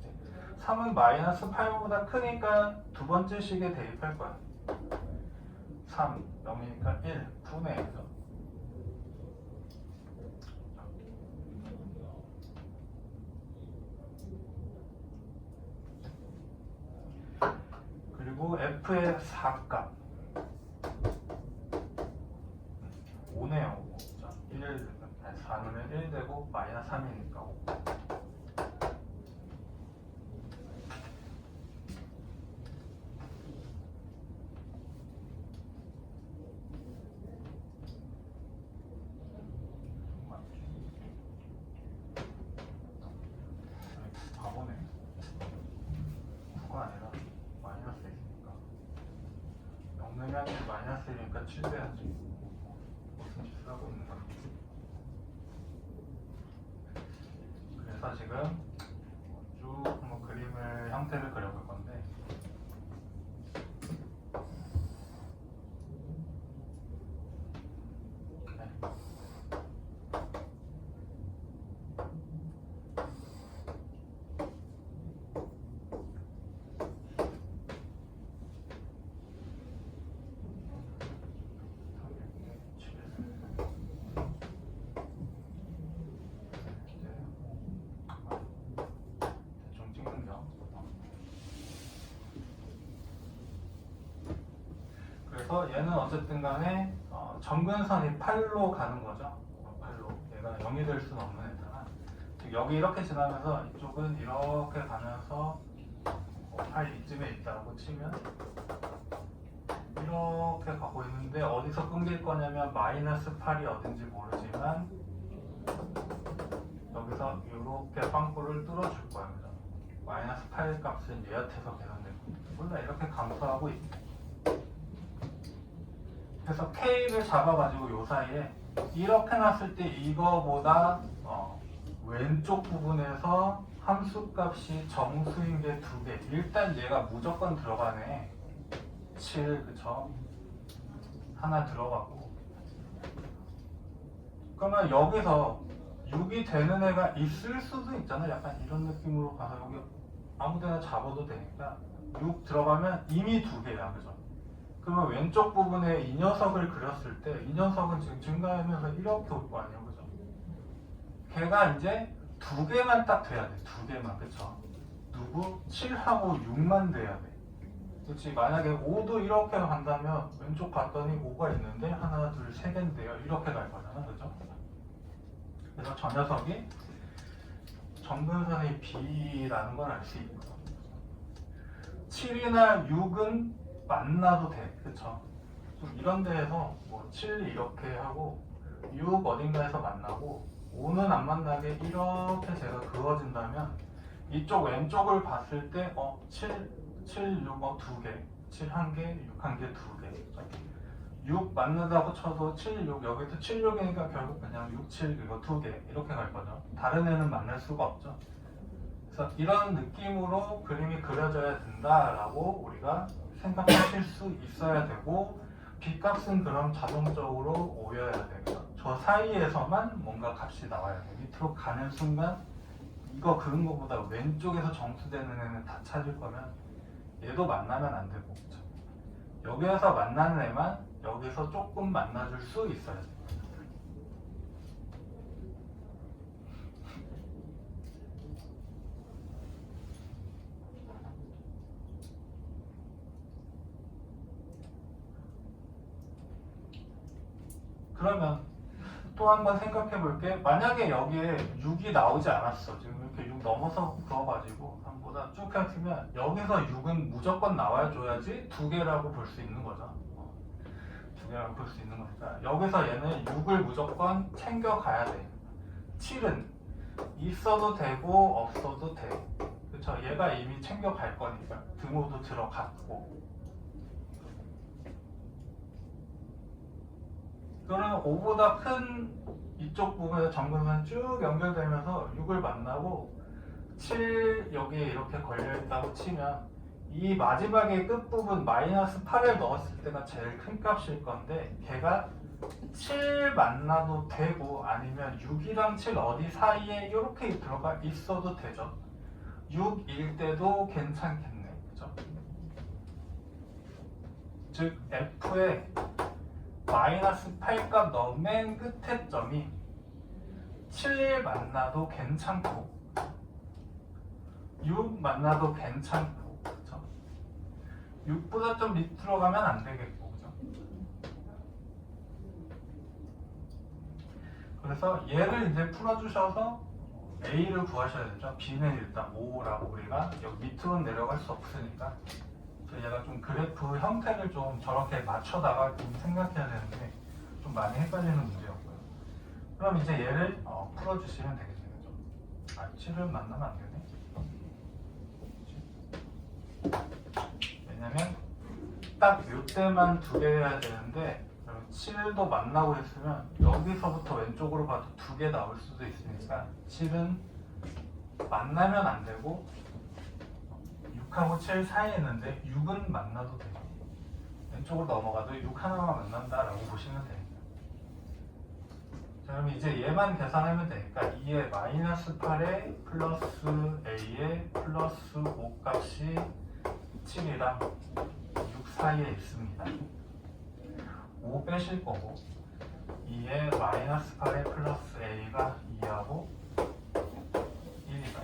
3은 마이너스 8보다 크니까 두 번째 식에 대입할 거야. 3, 0이니까 1, 9네. 그죠? 그리고 F의 4값 5네요. 4는 1 되고 마이너스 3이니까 5. 분음량이 마이너스 1이니까 7 돼야지. 무슨 짓을 하고 있는 거야. 그래서 지금 쭉 한번 그림을 형태를 그려볼 건데 그래서 얘는 어쨌든 간에 점근선이 8로 가는 거죠. 8로. 얘가 0이 될 수는 없는 애잖아. 즉 여기 이렇게 지나면서 이쪽은 이렇게 가면서 8 이쯤에 있다고 치면 이렇게 가고 있는데 어디서 끊길 거냐면 마이너스 8이 어딘지 모르지만 여기서 이렇게 빵꾸를 뚫어줄 거야. 그죠? 마이너스 8 값은 얘한테서 계산되고 몰라 이렇게 감소하고 있고 그래서 K를 잡아가지고 요 사이에 이렇게 놨을 때 이거보다 왼쪽 부분에서 함수값이 정수인 게 2개. 일단 얘가 무조건 들어가네. 7 그쵸? 하나 들어가고 그러면 여기서 6이 되는 애가 있을 수도 있잖아. 약간 이런 느낌으로 가서 여기 아무데나 잡아도 되니까 6 들어가면 이미 2개야. 그죠? 그러면 왼쪽 부분에 이 녀석을 그렸을 때 이 녀석은 지금 증가하면서 이렇게 올 거 아니에요. 그죠? 걔가 이제 2개만 딱 돼야 돼. 2개만. 그쵸? 누구? 7하고 6만 돼야 돼. 그렇지? 만약에 5도 이렇게 간다면 왼쪽 봤더니 5가 있는데 하나, 둘, 세 개인데요. 이렇게 갈 거잖아. 그죠? 그래서 저 녀석이 점근선의 B라는 걸 알 수 있고 7이나 6은 만나도 돼. 그쵸? 좀 이런 데에서 뭐 7 이렇게 하고 6 어딘가에서 만나고 5는 안 만나게 이렇게 제가 그어진다면 이쪽 왼쪽을 봤을 때 7, 6, 2개 7 1개, 6 1개, 2개 6 맞는다고 쳐도 7, 6 여기도 7, 6이니까 결국 그냥 6, 7 이거 2개 이렇게 갈 거죠. 다른 애는 만날 수가 없죠. 그래서 이런 느낌으로 그림이 그려져야 된다라고 우리가 생각하실 수 있어야 되고 B값은 그럼 자동적으로 5여야 되겠죠. 저 사이에서만 뭔가 값이 나와야 돼. 밑으로 가는 순간 이거 그런 거보다 왼쪽에서 정수되는 애는 다 찾을 거면 얘도 만나면 안 되고 그렇죠? 여기에서 만나는 애만 여기서 조금 만나줄 수 있어야 돼. 그러면 또 한 번 생각해 볼게. 만약에 여기에 6이 나오지 않았어. 지금 이렇게 6 넘어서 그어가지고 한보다 쭉 펼치면 여기서 6은 무조건 나와줘야지 2개라고 볼 수 있는 거죠. 2개라고 볼 수 있는 거니까 여기서 얘는 6을 무조건 챙겨가야 돼. 7은 있어도 되고 없어도 돼. 그쵸? 얘가 이미 챙겨갈 거니까 등호도 들어갔고 그러면 5보다 큰 이쪽 부분에 점근선 쭉 연결되면서 6을 만나고 7 여기에 이렇게 걸려있다고 치면 이 마지막에 끝부분 마이너스 8을 넣었을 때가 제일 큰 값일 건데 걔가 7 만나도 되고 아니면 6이랑 7 어디 사이에 이렇게 들어가 있어도 되죠. 6일 때도 괜찮겠네. 그죠? 즉 F에 마이너스 8값 넣은 맨 끝에 점이 7 만나도 괜찮고 6 만나도 괜찮고 그쵸? 6보다 좀 밑으로 가면 안 되겠고 그죠? 그래서 얘를 이제 풀어주셔서 A를 구하셔야 되죠. B는 일단 5라고 우리가 여기 밑으로 내려갈 수 없으니까 얘가 좀 그래프 형태를 좀 저렇게 맞춰다가 좀 생각해야 되는데 좀 많이 헷갈리는 문제였고요. 그럼 이제 얘를 풀어주시면 되겠네요. 7을 만나면 안 되네. 왜냐면 딱 이때만 두 개 해야 되는데 7도 만나고 했으면 여기서부터 왼쪽으로 봐도 두 개 나올 수도 있으니까 7은 만나면 안 되고 6하고 7 사이에 있는데 6은 만나도 돼요. 왼쪽으로 넘어가도 6 하나만 만난다라고 보시면 됩니다. 자, 그럼 이제 얘만 계산하면 되니까 2의 마이너스 8에 플러스 a에 플러스 5 값이 7이랑 6 사이에 있습니다. 5 빼실 거고 2의 마이너스 8에 플러스 a가 2하고 1이다.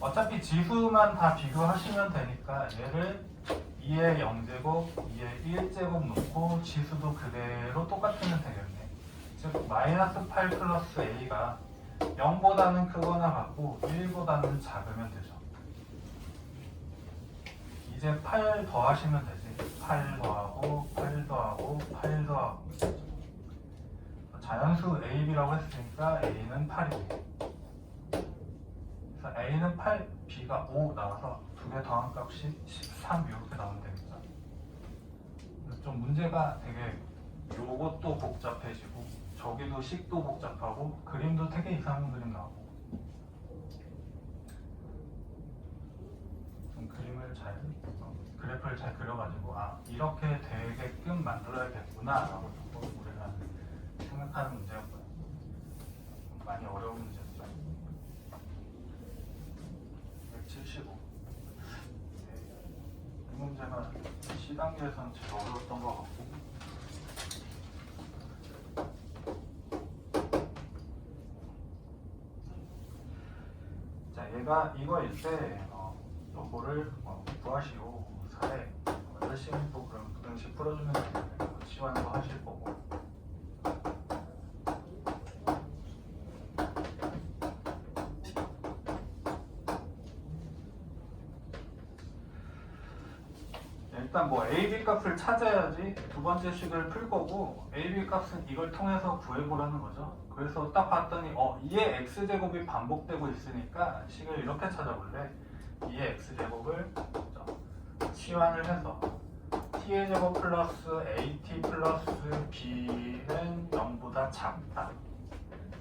어차피 지수만 다 비교하시면 되니까 얘를 2의 0제곱, 2의 1제곱 놓고 지수도 그대로 똑같으면 되겠네. 즉 마이너스 8 플러스 a가 0보다는 크거나 같고 1보다는 작으면 되죠. 이제 8 더하시면 되지. 8 더하고 8 더하고 8 더하고 자연수 a, b라고 했으니까 a는 8이고 그래서 a는 8, b가 5 나와서 두 개 더한 값이 13 이렇게 나오면 되겠죠. 좀 문제가 되게 요것도 복잡해지고 저기도 식도 복잡하고 그림도 되게 이상한 그림 나오고 좀 그림을 잘 그래프를 잘 그려가지고 아 이렇게 되게끔 만들어야겠구나 라고 조금 우리가 생각하는 문제였고요. 많이 어려운 문제였죠. 175. 이 문제가 C단계에서는 제일 어려웠던 것 같고 자 얘가 이거일 때 요거를 구하시오 사례 열심히 또 그럼 부등식 풀어주면 되겠네요. 치환도 하실 거고 일단 뭐 a, b 값을 찾아야지 두 번째 식을 풀 거고 a, b 값은 이걸 통해서 구해보라는 거죠. 그래서 딱 봤더니 2의 x제곱이 반복되고 있으니까 식을 이렇게 찾아볼래. 2의 x제곱을 치환을 해서 t의 제곱 플러스 at 플러스 b는 0보다 작다.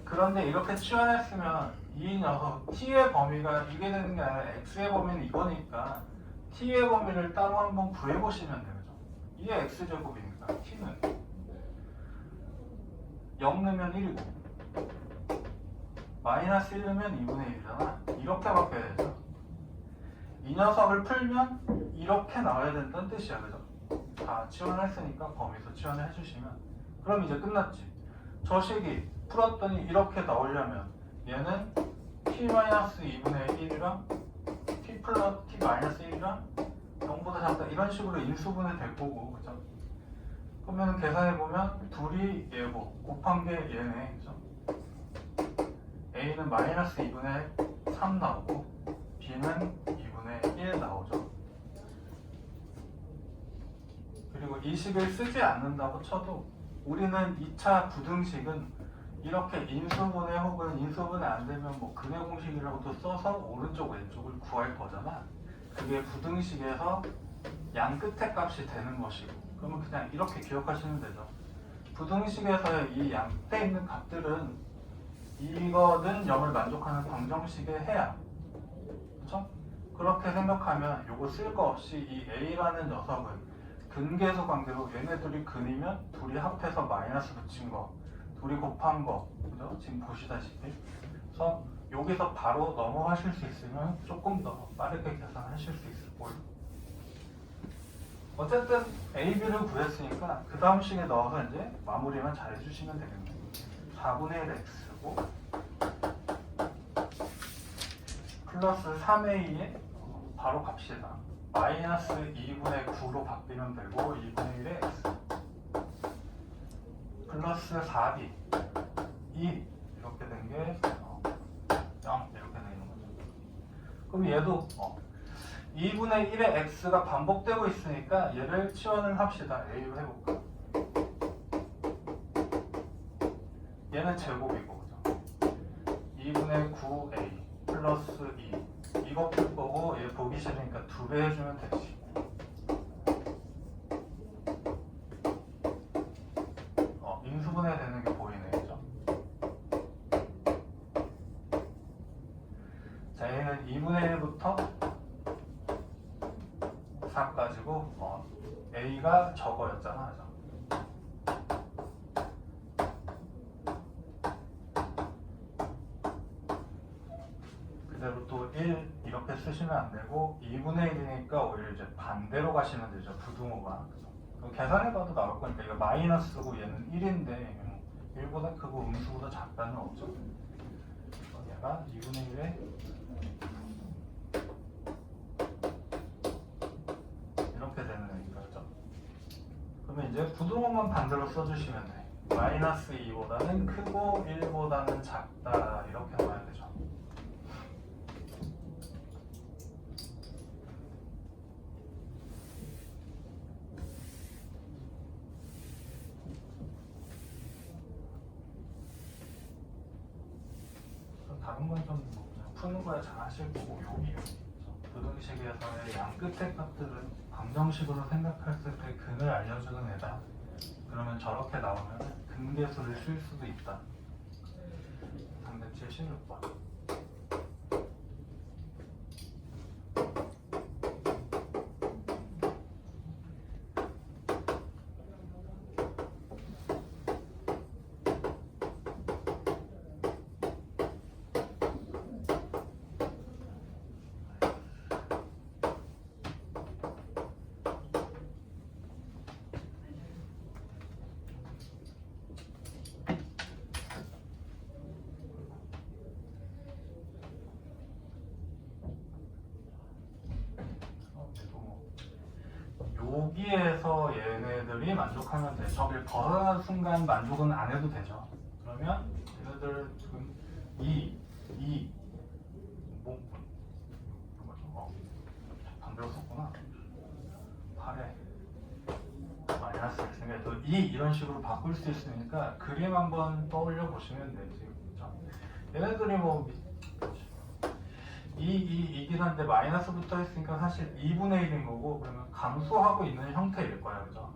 그런데 이렇게 치환했으면 이 녀석 t의 범위가 이게 되는 게 아니라 x의 범위는 이거니까 t의 범위를 따로 한번 구해보시면 되죠. 이게 x제곱이니까 t는 0 넣으면 1이고 마이너스 1 넣으면 2분의 1이잖아. 이렇게 바뀌어야 되죠. 이 녀석을 풀면 이렇게 나와야 된다는 뜻이야. 그죠? 다 치환했으니까 범위에서 치환을 해주시면 그럼 이제 끝났지. 저 식이 풀었더니 이렇게 나오려면 얘는 t-2분의 1이랑 t 플러스 t-1이랑 0보다 작다 이런 식으로 인수분해 될 거고 그죠? 그러면 계산해보면 둘이 얘고 곱한 게 얘네 그죠? a는 마이너스 2분의 3 나오고 b는 2분의 1 나오죠. 그리고 이 식을 쓰지 않는다고 쳐도 우리는 2차 부등식은 이렇게 인수분해 혹은 인수분해 안 되면 뭐 근해 공식이라고도 써서 오른쪽 왼쪽을 구할 거잖아. 그게 부등식에서 양 끝에 값이 되는 것이고 그러면 그냥 이렇게 기억하시면 되죠. 부등식에서의 이 양 끝에 있는 값들은 이거는 0을 만족하는 방정식에 해야 그렇죠? 그렇게 생각하면 요거 쓸 거 없이 이 a라는 녀석은 근계수 관계로 얘네들이 근이면 둘이 합해서 마이너스 붙인 거 둘이 곱한 거 그죠? 지금 보시다시피 그래서 여기서 바로 넘어가실 수 있으면 조금 더 빠르게 계산하실 수 있을 거예요. 어쨌든 a, b를 구했으니까 그 다음 식에 넣어서 이제 마무리만 잘 해주시면 되겠네요. 4분의 1 x고 플러스 3a에 바로 갑시다. 마이너스 2분의 9로 바뀌면 되고 2분의 1의 x 플러스 4b 2 이렇게 된 게 0 이렇게 되는 거죠. 그럼 얘도 2분의 1의 x가 반복되고 있으니까 얘를 치환을 합시다. a로 해볼까? 얘는 제곱이고 그죠? 2분의 9a 플러스 2 이거 풀 거고 얘 보기 싫으니까 2배 해주면 되지. 2분의 1부터 4까지고 A가 저거였잖아. 그죠? 그대로 또 1 이렇게 쓰시면 안 되고 2분의 1이니까 오히려 이제 반대로 가시면 되죠. 부등호가. 그죠? 계산해봐도 나올 거니까 이거 마이너스고 얘는 1인데 1보다 크고 음수보다 작다는 없죠. 얘가 2분의 1에 이렇게 되는 거니까. 그죠? 그러면 이제 부등호만 반대로 써주시면 돼. 마이너스 2보다는 크고 1보다는 작다 이렇게 나와야 되죠. 다른 건 좀 푸는 거야 잘 하실 거고 여기 부등식에서의 양 끝의 값들은 방정식으로 생각했을 때 근을 알려주는 애다. 그러면 저렇게 나오면 근계수를 쓸 수도 있다. 376번. 여기에서 얘네들이 만족하면 돼. 저길 벗어난 순간 만족은 안 해도 되죠. 그러면 얘네들 지금 2 뭐 반대로 썼구나. 8에 마이너스 x니까 또 2 이런 식으로 바꿀 수 있으니까 그림 한번 떠올려 보시면 되지. 그렇죠? 얘네들이 뭐 2이긴 한데 마이너스 붙어 있으니까 사실 2분의 1인 거고, 그러면 감소하고 있는 형태일 거야. 그죠?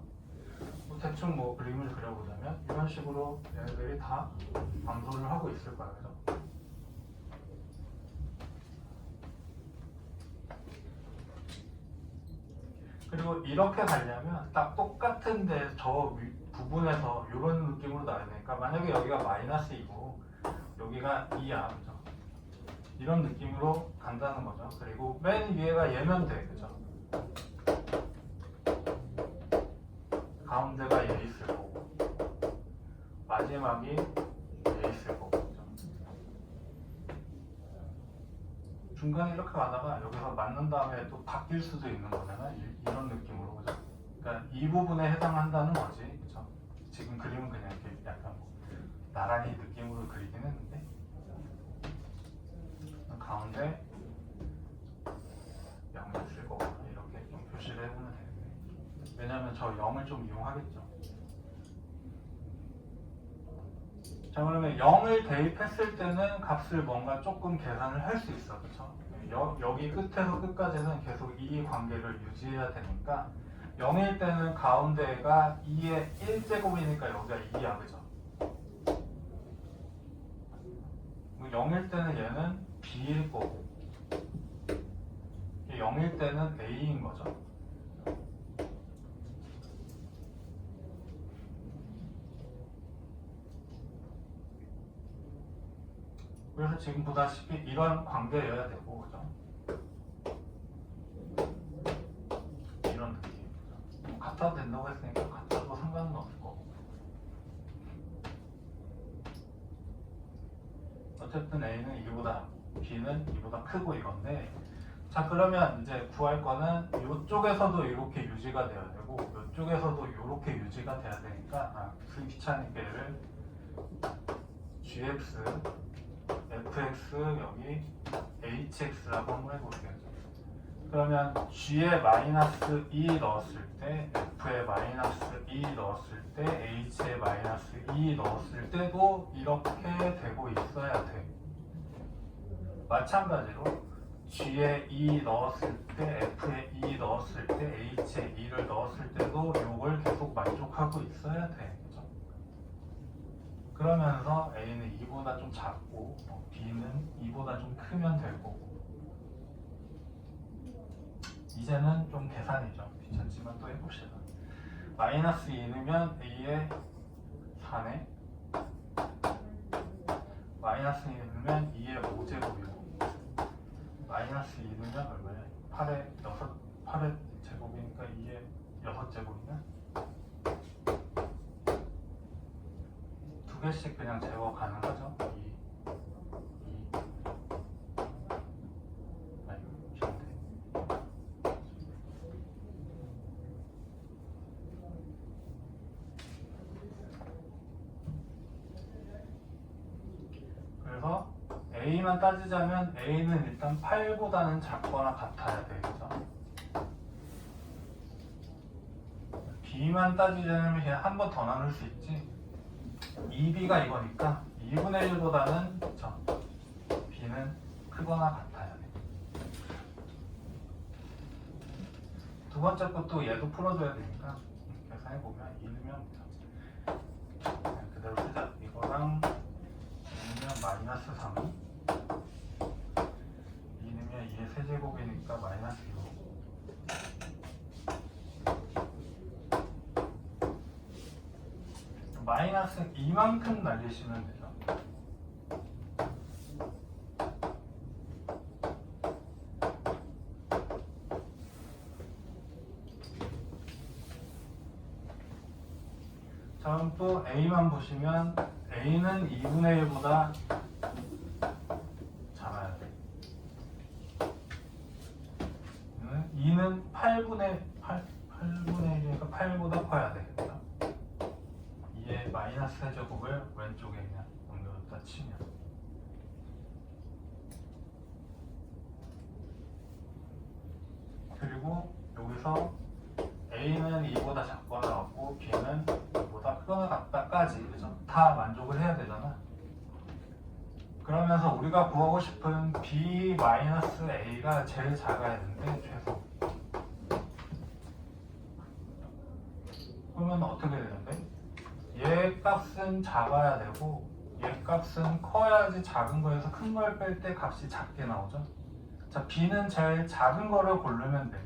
뭐 대충 뭐 그림을 그려보자면 이런 식으로 얘네들이 다 감소를 하고 있을 거야. 그죠? 그리고 이렇게 가려면 딱 똑같은데 저 부분에서 이런 느낌으로 나야 되니까, 만약에 여기가 마이너스 2고 여기가 2야. 그죠? 이런 느낌으로 간다는 거죠. 그리고 맨 위에가 얘면 돼. 그죠? 가운데가 얘 있을 거고 마지막이 얘 있을 거고. 그죠? 중간에 이렇게 가다가 여기서 맞는 다음에 또 바뀔 수도 있는 거잖아. 이런 느낌으로. 그죠? 그러니까 이 부분에 해당한다는 거지. 그죠? 지금 그림은 그냥 이렇게 약간 뭐 나란히 느낌으로 그리긴 했는데, 가운데 0을 쓸 거고 이렇게 좀 표시를 해보면 되는데, 왜냐하면 저 0을 좀 이용하겠죠. 자, 그러면 0을 대입했을 때는 값을 뭔가 조금 계산을 할 수 있어. 그렇죠? 여기 끝에서 끝까지는 계속 이 관계를 유지해야 되니까 0일 때는 가운데가 2의 1제곱이니까 여기가 2야. 그죠? 0일 때는 얘는 B일 거고 0일 때는 A인 거죠. 그래서 지금 보다시피 이런 관계여야 되고, 그죠? 이런 느낌. 그죠? 같아도 된다고 했으니까 같아도 상관은 없을 거고. 어쨌든 A는 2보다, B는 2보다 크고 이건데, 자, 그러면 이제 구할 거는 이쪽에서도 이렇게 유지가 돼야 되고 이쪽에서도 이렇게 유지가 돼야 되니까, 귀찮으니까 얘를 gx, fx, 여기 hx라고 한번 해볼게요. 그러면 g에 마이너스 2 넣었을 때, f에 마이너스 2 넣었을 때, h에 마이너스 2 넣었을 때도 이렇게 되고 있어야 돼. 마찬가지로 G에 2 넣었을 때, F에 2 넣었을 때, H에 2를 넣었을 때도 이걸 계속 만족하고 있어야 돼. 그죠? 그러면서 A는 2보다 좀 작고 B는 2보다 좀 크면 될 거고. 이제는 좀 계산이죠. 귀찮지만 또 해봅시다. 마이너스 2 넣으면 A에 4네. 마이너스 2 넣으면 2에 5제곱이고 마이너스 2 넣으면 얼마냐? 8의 제곱이니까 2에 6제곱이냐? 두 개씩 그냥 제거 가능하죠? 2 그래서 A만 따지자면 A는 일단 8보다는 작거나 같아야 되겠죠. B만 따지자면 그냥 한 번 더 나눌 수 있지. 2B가 이거니까 2분의 1보다는 그쵸? B는 크거나 같아야 돼. 두 번째 것도 얘도 풀어줘야 되니까 계산해보면 2 넣으면 그대로 쓰자. 이거랑 2 넣으면 마이너스 3 2 넣으면 2의 세제곱이니까 마이너스 2고 마이너스 2만큼 날리시면 되죠. 다음 또 A만 보시면 A는 2분의 1보다 작아야 돼. 2는 8분의 1이니까 8보다 커야 되겠다. 2의 마이너스 세제곱을 왼쪽에 그냥 옮겨뒀다 치면 그리고 여기서 A는 2보다 작거나 같고 B는 2보다 크거나 같다까지 그죠? 다 만족을 해야 되잖아. 그러면서 우리가 구하고 싶은 B-A가 제일 작아야 되는데 최소. 그러면 어떻게 되는데? 얘 값은 작아야 되고 얘 값은 커야지 작은 거에서 큰 걸 뺄 때 값이 작게 나오죠. 자, B는 제일 작은 거를 고르면 돼.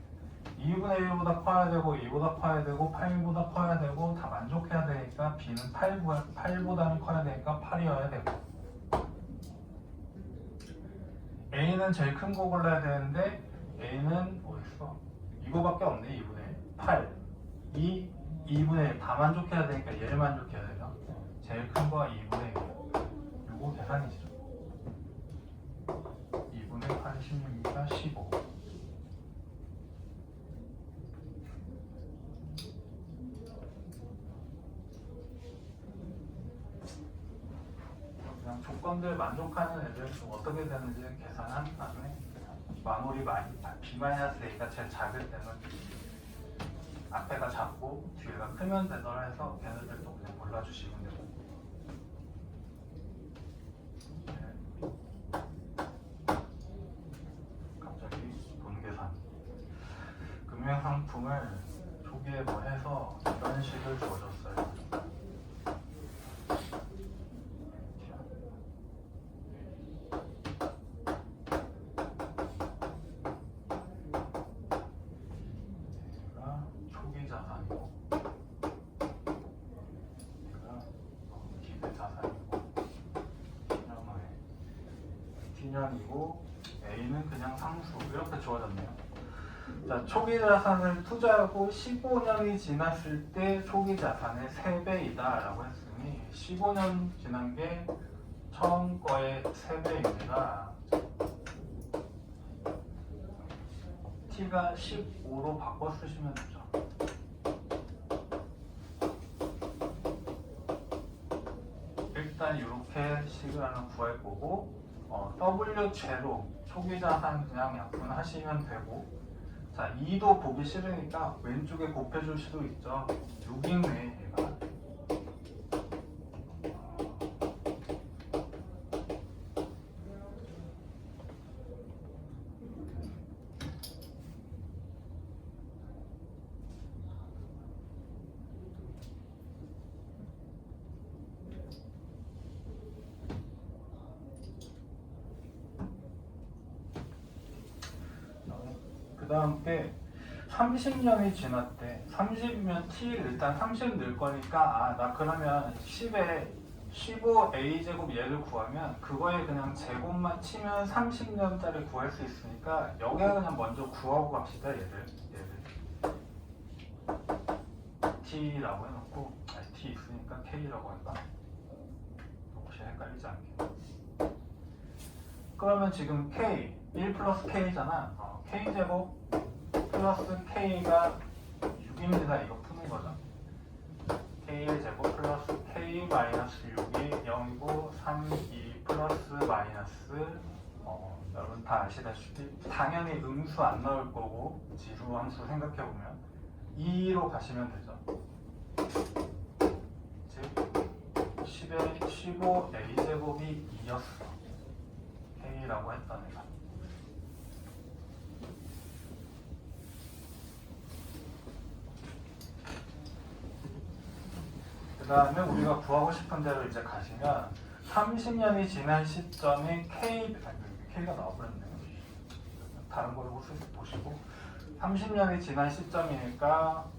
2분의 1보다 커야 되고 2보다 커야 되고 8보다 커야 되고 다 만족해야 되니까 B는 8보다는 커야 되니까 8이어야 되고 A는 제일 큰 거 골라야 되는데 A는 어딨어? 이거밖에 없네. 2분의 1 8 2분의 1 다 만족해야 되니까 얘를 만족해야 되죠. 제일 큰 거가 2분의 1 요거 계산이죠. 2분의 8이 16이니까 15 그냥 조건들 만족하는 애들 좀 어떻게 되는지 계산한 다음에 마무리 B-A가 제일 작을 때는 앞에가 작고 뒤에가 크면 되더라 해서 걔네들도 그냥 골라주시면 되고 갑자기 돈 계산 금융상품을 초기에 뭐 해서 이런 식을 주어졌어요. 초기 자산이고 얘가 기대 자산이고 10년 후에 T년이고 A는 그냥 상수 이렇게 주어졌네요. 자, 초기 자산을 투자하고 15년이 지났을 때 초기 자산의 3배이다 라고 했으니 15년 지난 게 처음 거의 3배입니다. T가 15로 바꿔 쓰시면 되죠. 일단 이렇게 식을 하나 구할 거고 W 제로 초기 자산 그냥 약분하시면 되고 자 2도 보기 싫으니까 왼쪽에 곱해줄 수도 있죠. 6이네 얘가. 그 다음 게 30년이 지났대. 30년 t를 일단 30 넣을 거니까 나 그러면 10에 15a제곱 얘를 구하면 그거에 그냥 제곱만 치면 30년짜리 구할 수 있으니까 여기에 그냥 먼저 구하고 갑시다. 얘를 t라고 해놓고 t 있으니까 k라고 할까? 혹시 헷갈리지 않게. 그러면 지금 k 1 플러스 k잖아. k제곱 플러스 k가 6입니다. 이거 푸는 거죠. k의 제곱 플러스 k 마이너스 6이 0이고 3, 2 플러스 마이너스 여러분 다 아시다시피 당연히 음수 안 나올 거고 지루 함수 생각해보면 2로 가시면 되죠. 즉 10에 15a제곱이 2였어. k라고 했던 애가. 그 다음에 우리가 구하고 싶은 대로 이제 가시면 30년이 지난 시점이 K가 나와버렸네요. 다른 걸로 보시고 30년이 지난 시점이니까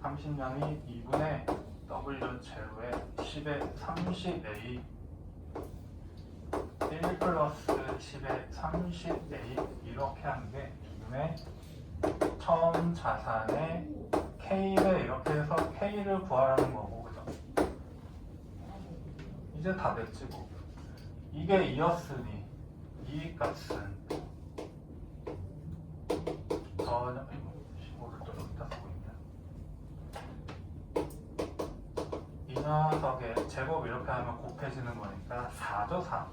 30년이 2분의 W0에 10에 30A 1 플러스 10에 30A 이렇게 하는 게 2분의 처음 자산의 K를 이렇게 해서 K를 구하라는 거고, 그죠? 이제 다 됐지 뭐. 이게 2였으니 이 값은 전혀 15를 또 여기다 쓰고 있냐? 이 녀석의 제곱 이렇게 하면 곱해지는 거니까 4죠 4.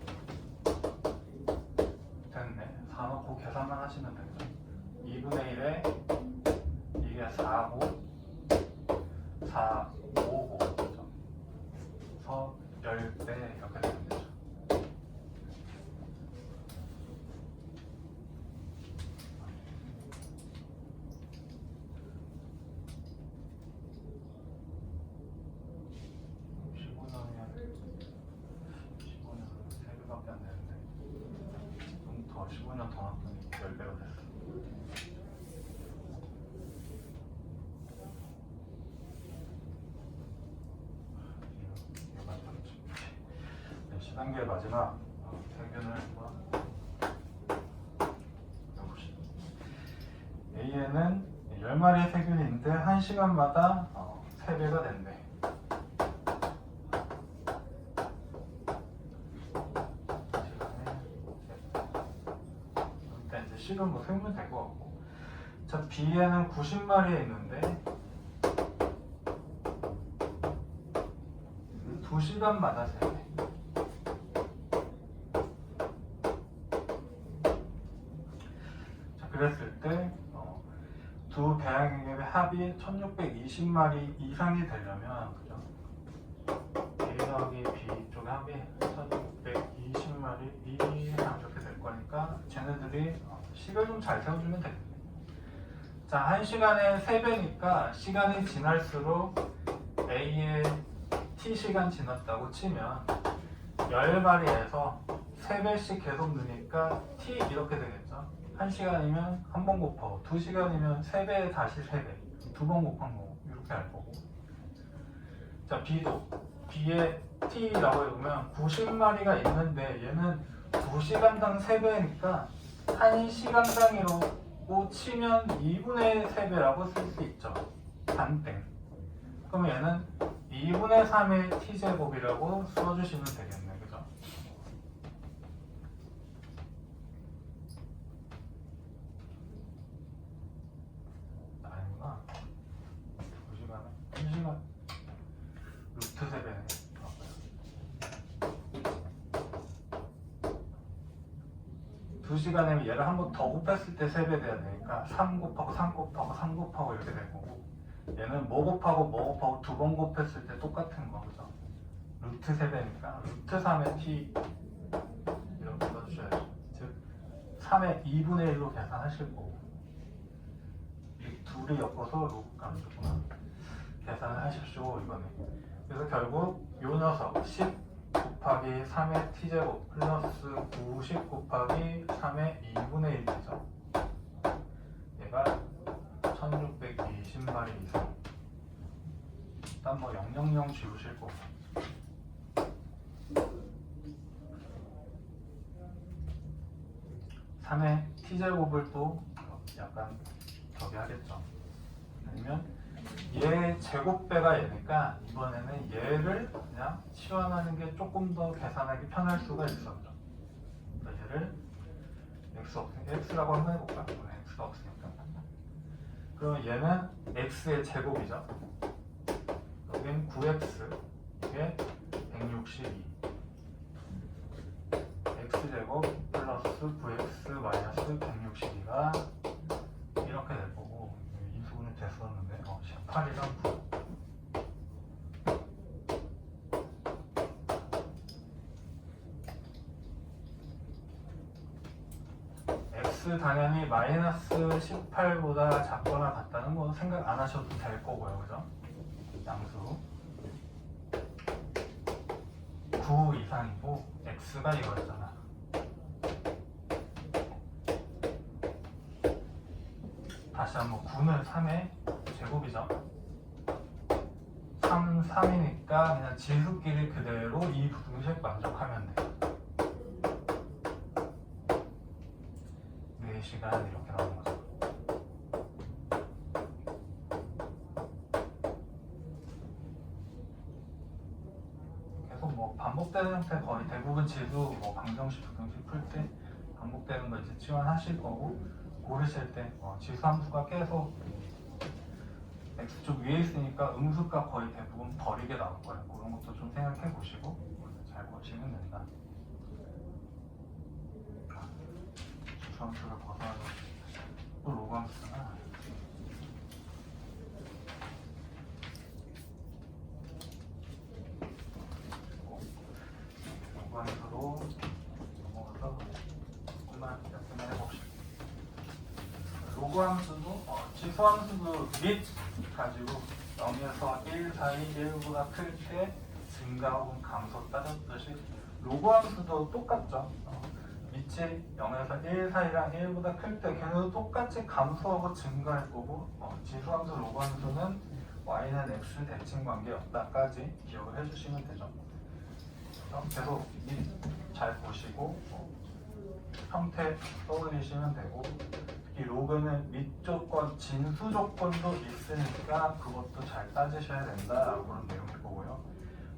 됐네. 4 넣고 계산만 하시면 되죠. 2분의 1에 이게 4고 4, 5고 그래서 10배 이렇게 되면 되죠. 더 15년 더 놨더니 10배가 됐어. 시단계 마지막 세균을 한번 해봅시다. A에는 10마리의 세균이 있는데 1시간마다 3배가 된대. 일단 이제 식은 뭐 세우면 될 것 같고. 자, B에는 90마리에 있는데 2시간마다 3배. 그랬을 때 두 배양액의 합이 1620마리 이상이 되려면, 그죠? A 더하기 B 쪽의 합이 1620마리 이상 이렇게 될 거니까 쟤네들이 식을 좀 잘 세워주면 되겠네. 자, 1시간에 3배니까 시간이 지날수록 A의 T시간 지났다고 치면 10마리에서 3배씩 계속 넣으니까 T 이렇게 되겠죠. 1시간이면 한 번 곱하고 2시간이면 3배 다시 3배 2번 곱한 거 이렇게 할 거고. 자, B도 B의 T라고 해보면 90마리가 있는데 얘는 2시간당 3배니까 1시간당이라고 치면 2분의 3배라고 쓸 수 있죠. 반땡. 그럼 얘는 2분의 3의 T제곱이라고 써주시면 되겠네. 그죠? 아니구나. 2시간에 1시간 루트 3배네. 2시간이면 얘를 한 번 더 곱했을 때 3배 돼야 되니까 3 곱하고 3 곱하고 3 곱하고 이렇게 될 거고, 얘는 뭐 곱하고 뭐 곱하고 2번 곱했을 때 똑같은 거, 그죠? 루트 3배니까 루트 3의 t 이렇게 써주셔야죠. 즉 3의 2분의 1로 계산하실 거고, 이 둘이 엮어서 로그 값이구나. 계산을 하십시오 이거는. 그래서 결국 요 녀석 10 곱하기 3의 t제곱 플러스 90 곱하기 3의 2분의 1이죠. 얘가 일단 뭐 000 지우실 거고. 3의 t제곱을 또 약간 저기 하겠죠. 아니면 얘 제곱배가 얘니까 이번에는 얘를 그냥 치환하는 게 조금 더 계산하기 편할 수가 있었죠. 그래서 얘를 x라고 한번 해볼까? 오늘 x가 없으니까. 그럼 얘는 x의 제곱이죠. 여긴 9x, 이게 162. x제곱 플러스 9x 마이너스 162가 이렇게 될 거고, 인수분해 됐었는데 18이랑 9. x 당연히 마이너스 18보다 작거나 같다는 거 생각 안 하셔도 될 거고요, 그죠? 양수 9 이상이고 x가 이거였잖아. 다시 한번 9는 3의 제곱이죠. 3, 3이니까 그냥 지수끼리 그대로 이 부등식 만족하면 돼. 4시간 이렇게 나오는 거죠. 계속 뭐 반복되는 형태 거의 대부분 지수 뭐 방정식, 부등식 풀 때 반복되는 거 이제 치환하실 거고, 고르실 때 지수 함수가 계속 x축 위에 있으니까 음수값 거의 대부분 버리게 나올 거예요. 그런 것도 좀 생각해 보시고 잘 보시면 된다. 지수 함수를 벗어나서 또 로그 함수잖아. 로그 함수로 넘어가서 조금만 약분을 해봅시다. 로그 함수도 지수 함수도 밑 가지고 0에서 1 사이 1보다 클 때 증가 혹은 감소 따졌듯이 로그 함수도 똑같죠. 밑이 0에서 1 사이랑 1보다 클 때 걔네도 똑같이 감소하고 증가할 거고, 지수 함수 로그 함수는 y는 x 대칭 관계 없다까지 기억을 해주시면 되죠. 계속 잘 보시고 형태 떠올리시면 되고, 이 로그는 밑 조건, 진수 조건도 있으니까 그것도 잘 따지셔야 된다라고 그런 내용일 거고요.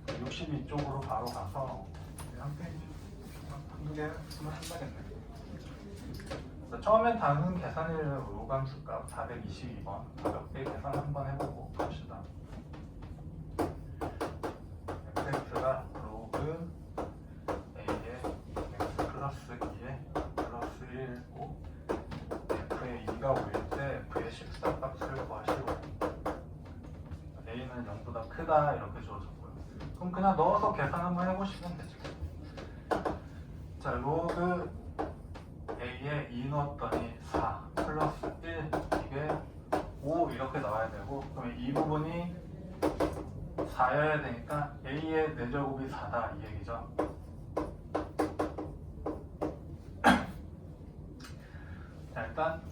62쪽으로 바로 가서 한 페이지 한두 개 쓰면 한다겠네. 처음엔 단순 계산을 로그 함수 값 422번 가볍게 계산 한번 해보고 갑시다. fx가 로그 a의 x 플러스 2에 플러스 1고 f의 2가 5일 때 f의 14값을 구하시고 a는 0보다 크다 이렇게 주어졌고요. 그럼 그냥 넣어서 계산 한번 해보시면 되죠. 자, 로그 a에 2 넣었더니 4 플러스 1 이게 5 이렇게 나와야 되고, 그러면 이 부분이 4여야 되니까 a의 4제곱이 4다 이 얘기죠. 자, 일단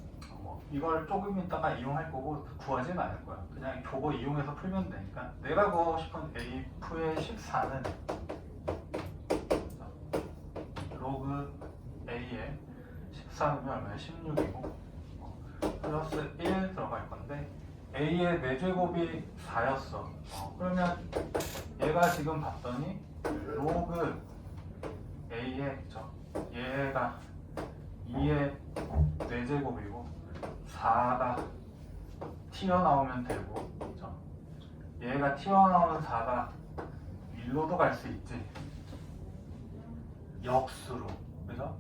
이걸 조금 있다가 이용할 거고 구하진 않을 거야. 그냥 저거 이용해서 풀면 되니까 내가 구하고 싶은 a f의 14는 로그 a에 14는 얼마야? 16이고 플러스 1 들어갈 건데 a의 4제곱이 4였어. 그러면 얘가 지금 봤더니 로그 a의 얘가 2의 4제곱이고 4가 튀어나오면 되고, 그렇죠? 얘가 튀어나오는 4가 일로도 갈 수 있지, 역수로, 그죠?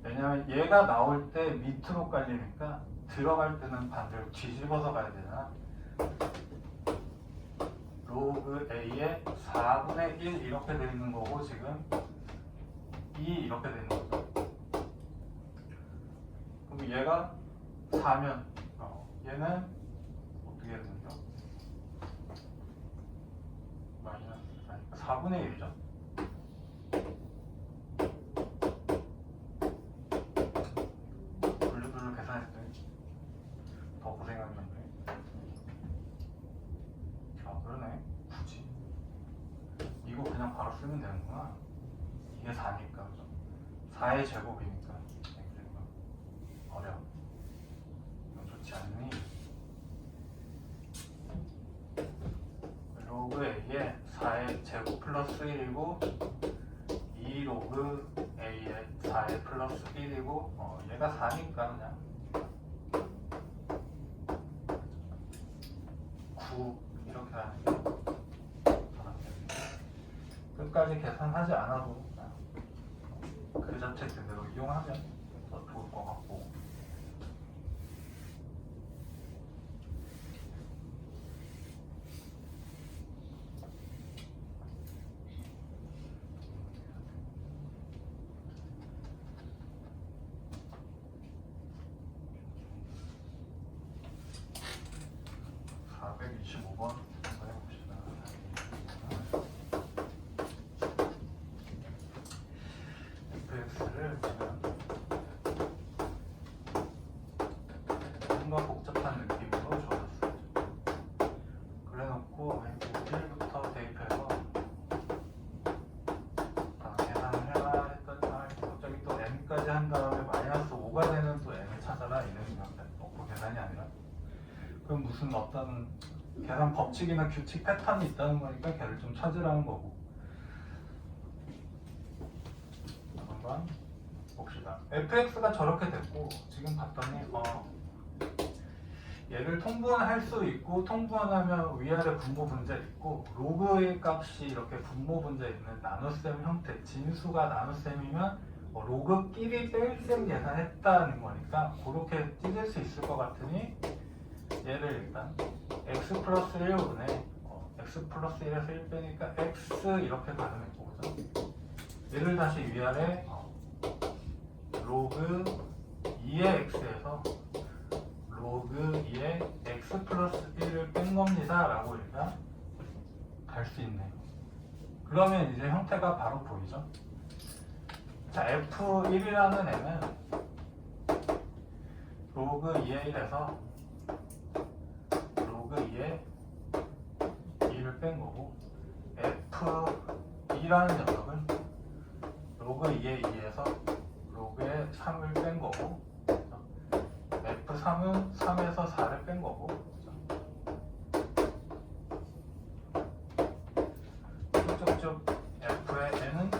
왜냐면 얘가 나올 때 밑으로 깔리니까 들어갈 때는 반대로 뒤집어서 가야 되잖아. 로그 a의 4분의 1 이렇게 되어 있는 거고, 지금 2 이렇게 되어 있는 거죠. 그럼 얘가 4면 얘는 어떻게 해야 되죠? 마이너스 4분의 1이죠. 분류별로 계산했더니 더 고생하겠네. 그러네. 쓰면 되는구나. 이게 4니까, 그죠? 4의 제곱이니까 어려워. 이건 좋지 않니? 로그 A에 4의 제곱 플러스 1이고 2 로그 A에 4의 플러스 1이고 얘가 4니까 그냥 9 이렇게 하는 게 더 낫겠네. 끝까지 계산하지 않아도 그냥 그 자체 그대로 이용하면 더 좋을 것 같고. 한번 해봅시다. fx를 지금 뭔가 복잡한 느낌으로 줘줬어요. 그래놓고 1부터 대입해서 계산을 해라 했더니 갑자기 또 n까지 한 다음에 마이너스 5가 되는 또 n을 찾아라 이런 건데 계산이 아니라 그럼 무슨 어떤 계산 법칙이나 규칙 패턴이 있다는 거니까 걔를 좀 찾으라는 거고. 한번 봅시다. fx가 저렇게 됐고 지금 봤더니 얘를 통분할 수 있고 통분하면 위아래 분모 분자 있고 로그의 값이 이렇게 분모 분자 있는 나눗셈 형태 진수가 나눗셈이면 로그끼리 뺄셈 계산했다는 거니까 그렇게 찢을 수 있을 것 같으니 얘를 일단 x 플러스 1분에 x 플러스 1에서 1 빼니까 x 이렇게 가름했고 그죠? 얘를 다시 위아래 로그 2의 x에서 로그 2의 x 플러스 1을 뺀 겁니다 라고 일단 갈 수 있네요. 그러면 이제 형태가 바로 보이죠? 자, f1이라는 애는 로그 2의 1에서 로그 2의 2를 뺀 거고 f2라는 녀석은 로그 2의 2에서 로그의 3을 뺀 거고 f3은 3에서 4를 뺀 거고 쭉쭉쭉 f의 n은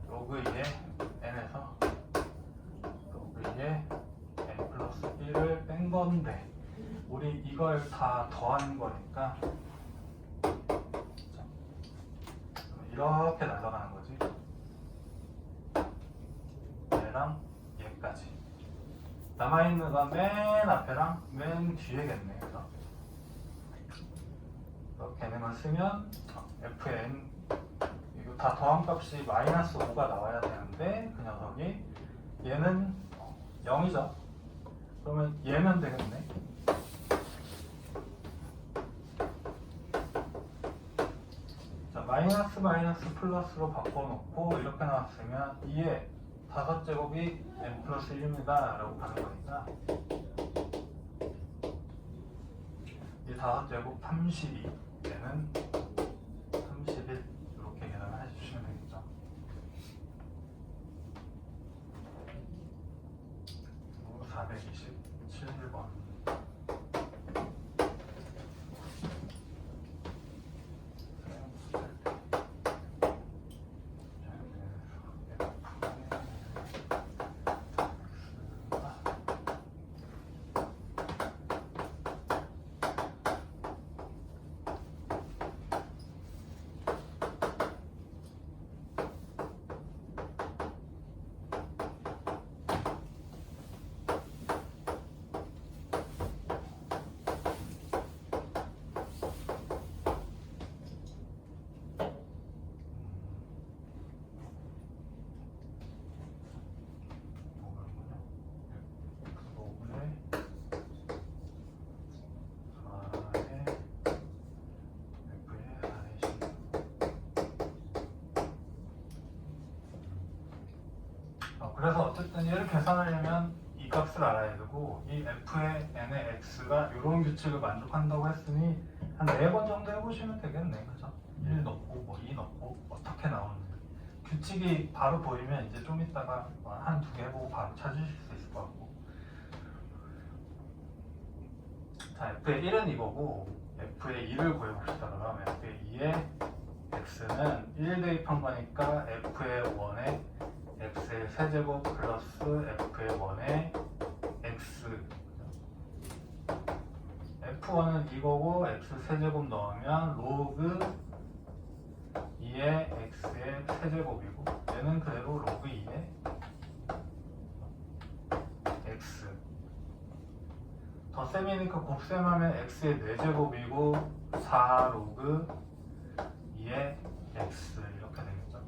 로그 2의 n에서 로그 2의 n 플러스 1을 뺀 건데 우리 이걸 다 더하는 거니까 이렇게 날아가는 거지. 얘랑 얘까지 남아있는 건 맨 앞에랑 맨 뒤에겠네. 그래서 이렇게만 쓰면 fn 이거 다 더한 값이 마이너스 5가 나와야 되는데 그 녀석이 얘는 0이죠. 그러면 얘면 되겠네. 자, 마이너스 마이너스 플러스로 바꿔놓고 이렇게 나왔으면 2의 5제곱이 n 플러스 1입니다 라고 가는 거니까 이 5제곱 32 얘는 31 이렇게 계산을 해주시면 되겠죠. 그리고 427번 그래서 어쨌든 얘를 계산하려면 이 값을 알아야 되고 이 f의 n의 x가 이런 규칙을 만족한다고 했으니 한 4번 정도 해보시면 되겠네. 그죠? 1 넣고 뭐 2 넣고 어떻게 나오는지 규칙이 바로 보이면 이제 좀 이따가 한 두 개 해보고 바로 찾으실 수 있을 것 같고. 자, F의 1은 이거고 F의 2를 구해봅시다. 그럼 F의 2의 X는 1 대입한 거니까 F의 1에 X의 세제곱 플러스 F의 1에 X. F1은 이거고 X 세제곱 넣으면 로그 2의 X의 세제곱이고 얘는 그대로 로그 2의 X. 덧셈이니까 곱셈하면 X의 4제곱이고 4 로그 2의 X 이렇게 되겠죠.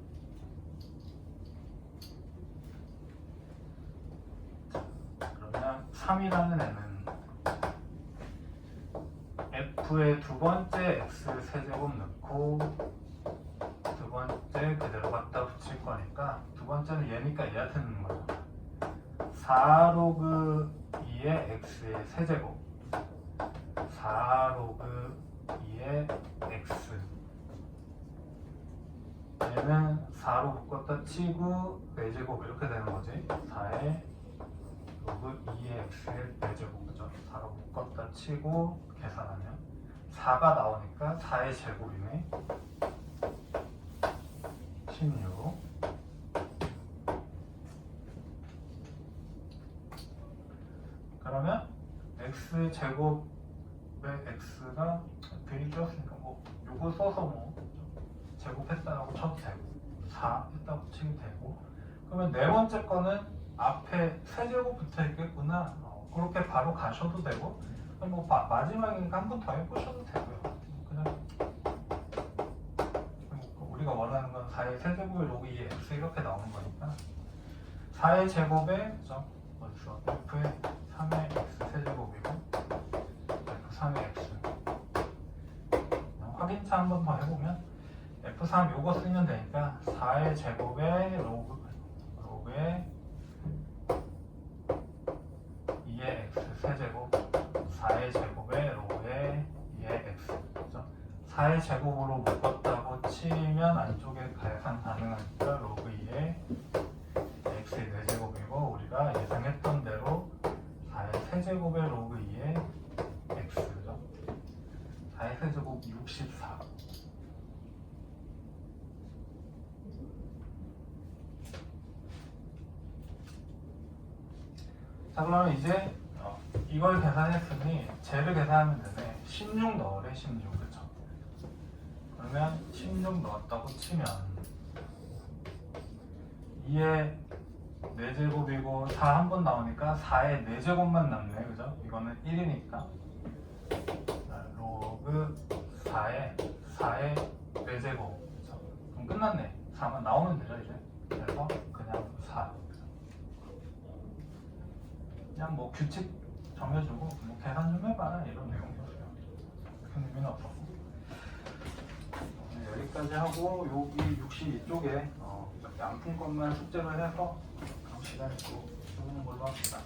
그러면 3이라는 애는 F의 두 번째 X 세제곱 넣고 두 번째 그대로 갖다 붙일 거니까 두 번째는 얘니까 얘한테 넣는 거죠. 4 로그 2의 X의 세제곱 4 로그 2의 X. 얘는 4로 묶었다 치고 4제곱 이렇게 되는 거지. 4의 로그 2의 X의 4제곱 그죠? 4로 묶었다 치고 계산하면 4가 나오니까 4의 제곱이네. 16. 그러면 x 제곱의 x가 괜히 꼈으니까 뭐 요거 써서 뭐 제곱했다라고 쳐도 되고 4 했다고 치면 되고. 그러면 네 번째 거는 앞에 세제곱 붙어 있겠구나. 그렇게 바로 가셔도 되고 뭐 마지막이니까 한 번 더 해보셔도 되고요. 그냥 우리가 원하는 건 4의 세제곱의 로그 2의 x 이렇게 나오는 거니까 4의 제곱에 그죠? 어디서 F의 3의 x 세제곱이고 F3의 x. 확인차 한 번 더 해보면 F3 요거 쓰면 되니까 4의 제곱에 로그의 2의 x 세제곱 4의 제곱에 로그의 2의 x 그죠? 4의 제곱으로 묶었다고 치면 안쪽에 계산 가능하니까 로그 2의 x의 4제곱이고 우리가 예상했던 대로 4의 세제곱의 로그 2의 x죠. 4의 세제곱 64. 자, 그러면 이제 이걸 계산했으니 쟤를 계산하면 되네. 16 넣으래. 16 그렇죠? 그러면 16 넣었다고 치면 2의 4제곱이고 4 한 번 나오니까 4의 4제곱만 남네. 그죠? 이거는 1이니까 로그 4의 4제곱 그죠? 그럼 끝났네. 4만 나오면 되죠 이제. 그래서 그냥 4 그냥 뭐 규칙 정해주고 뭐 계산 좀 해봐라 이런 내용이었어요. 큰 의미는 없었고. 여기까지 하고 여기 62쪽에 안 푼 것만 숙제를 해서 다음 시간에 또 해보는 걸로 합시다.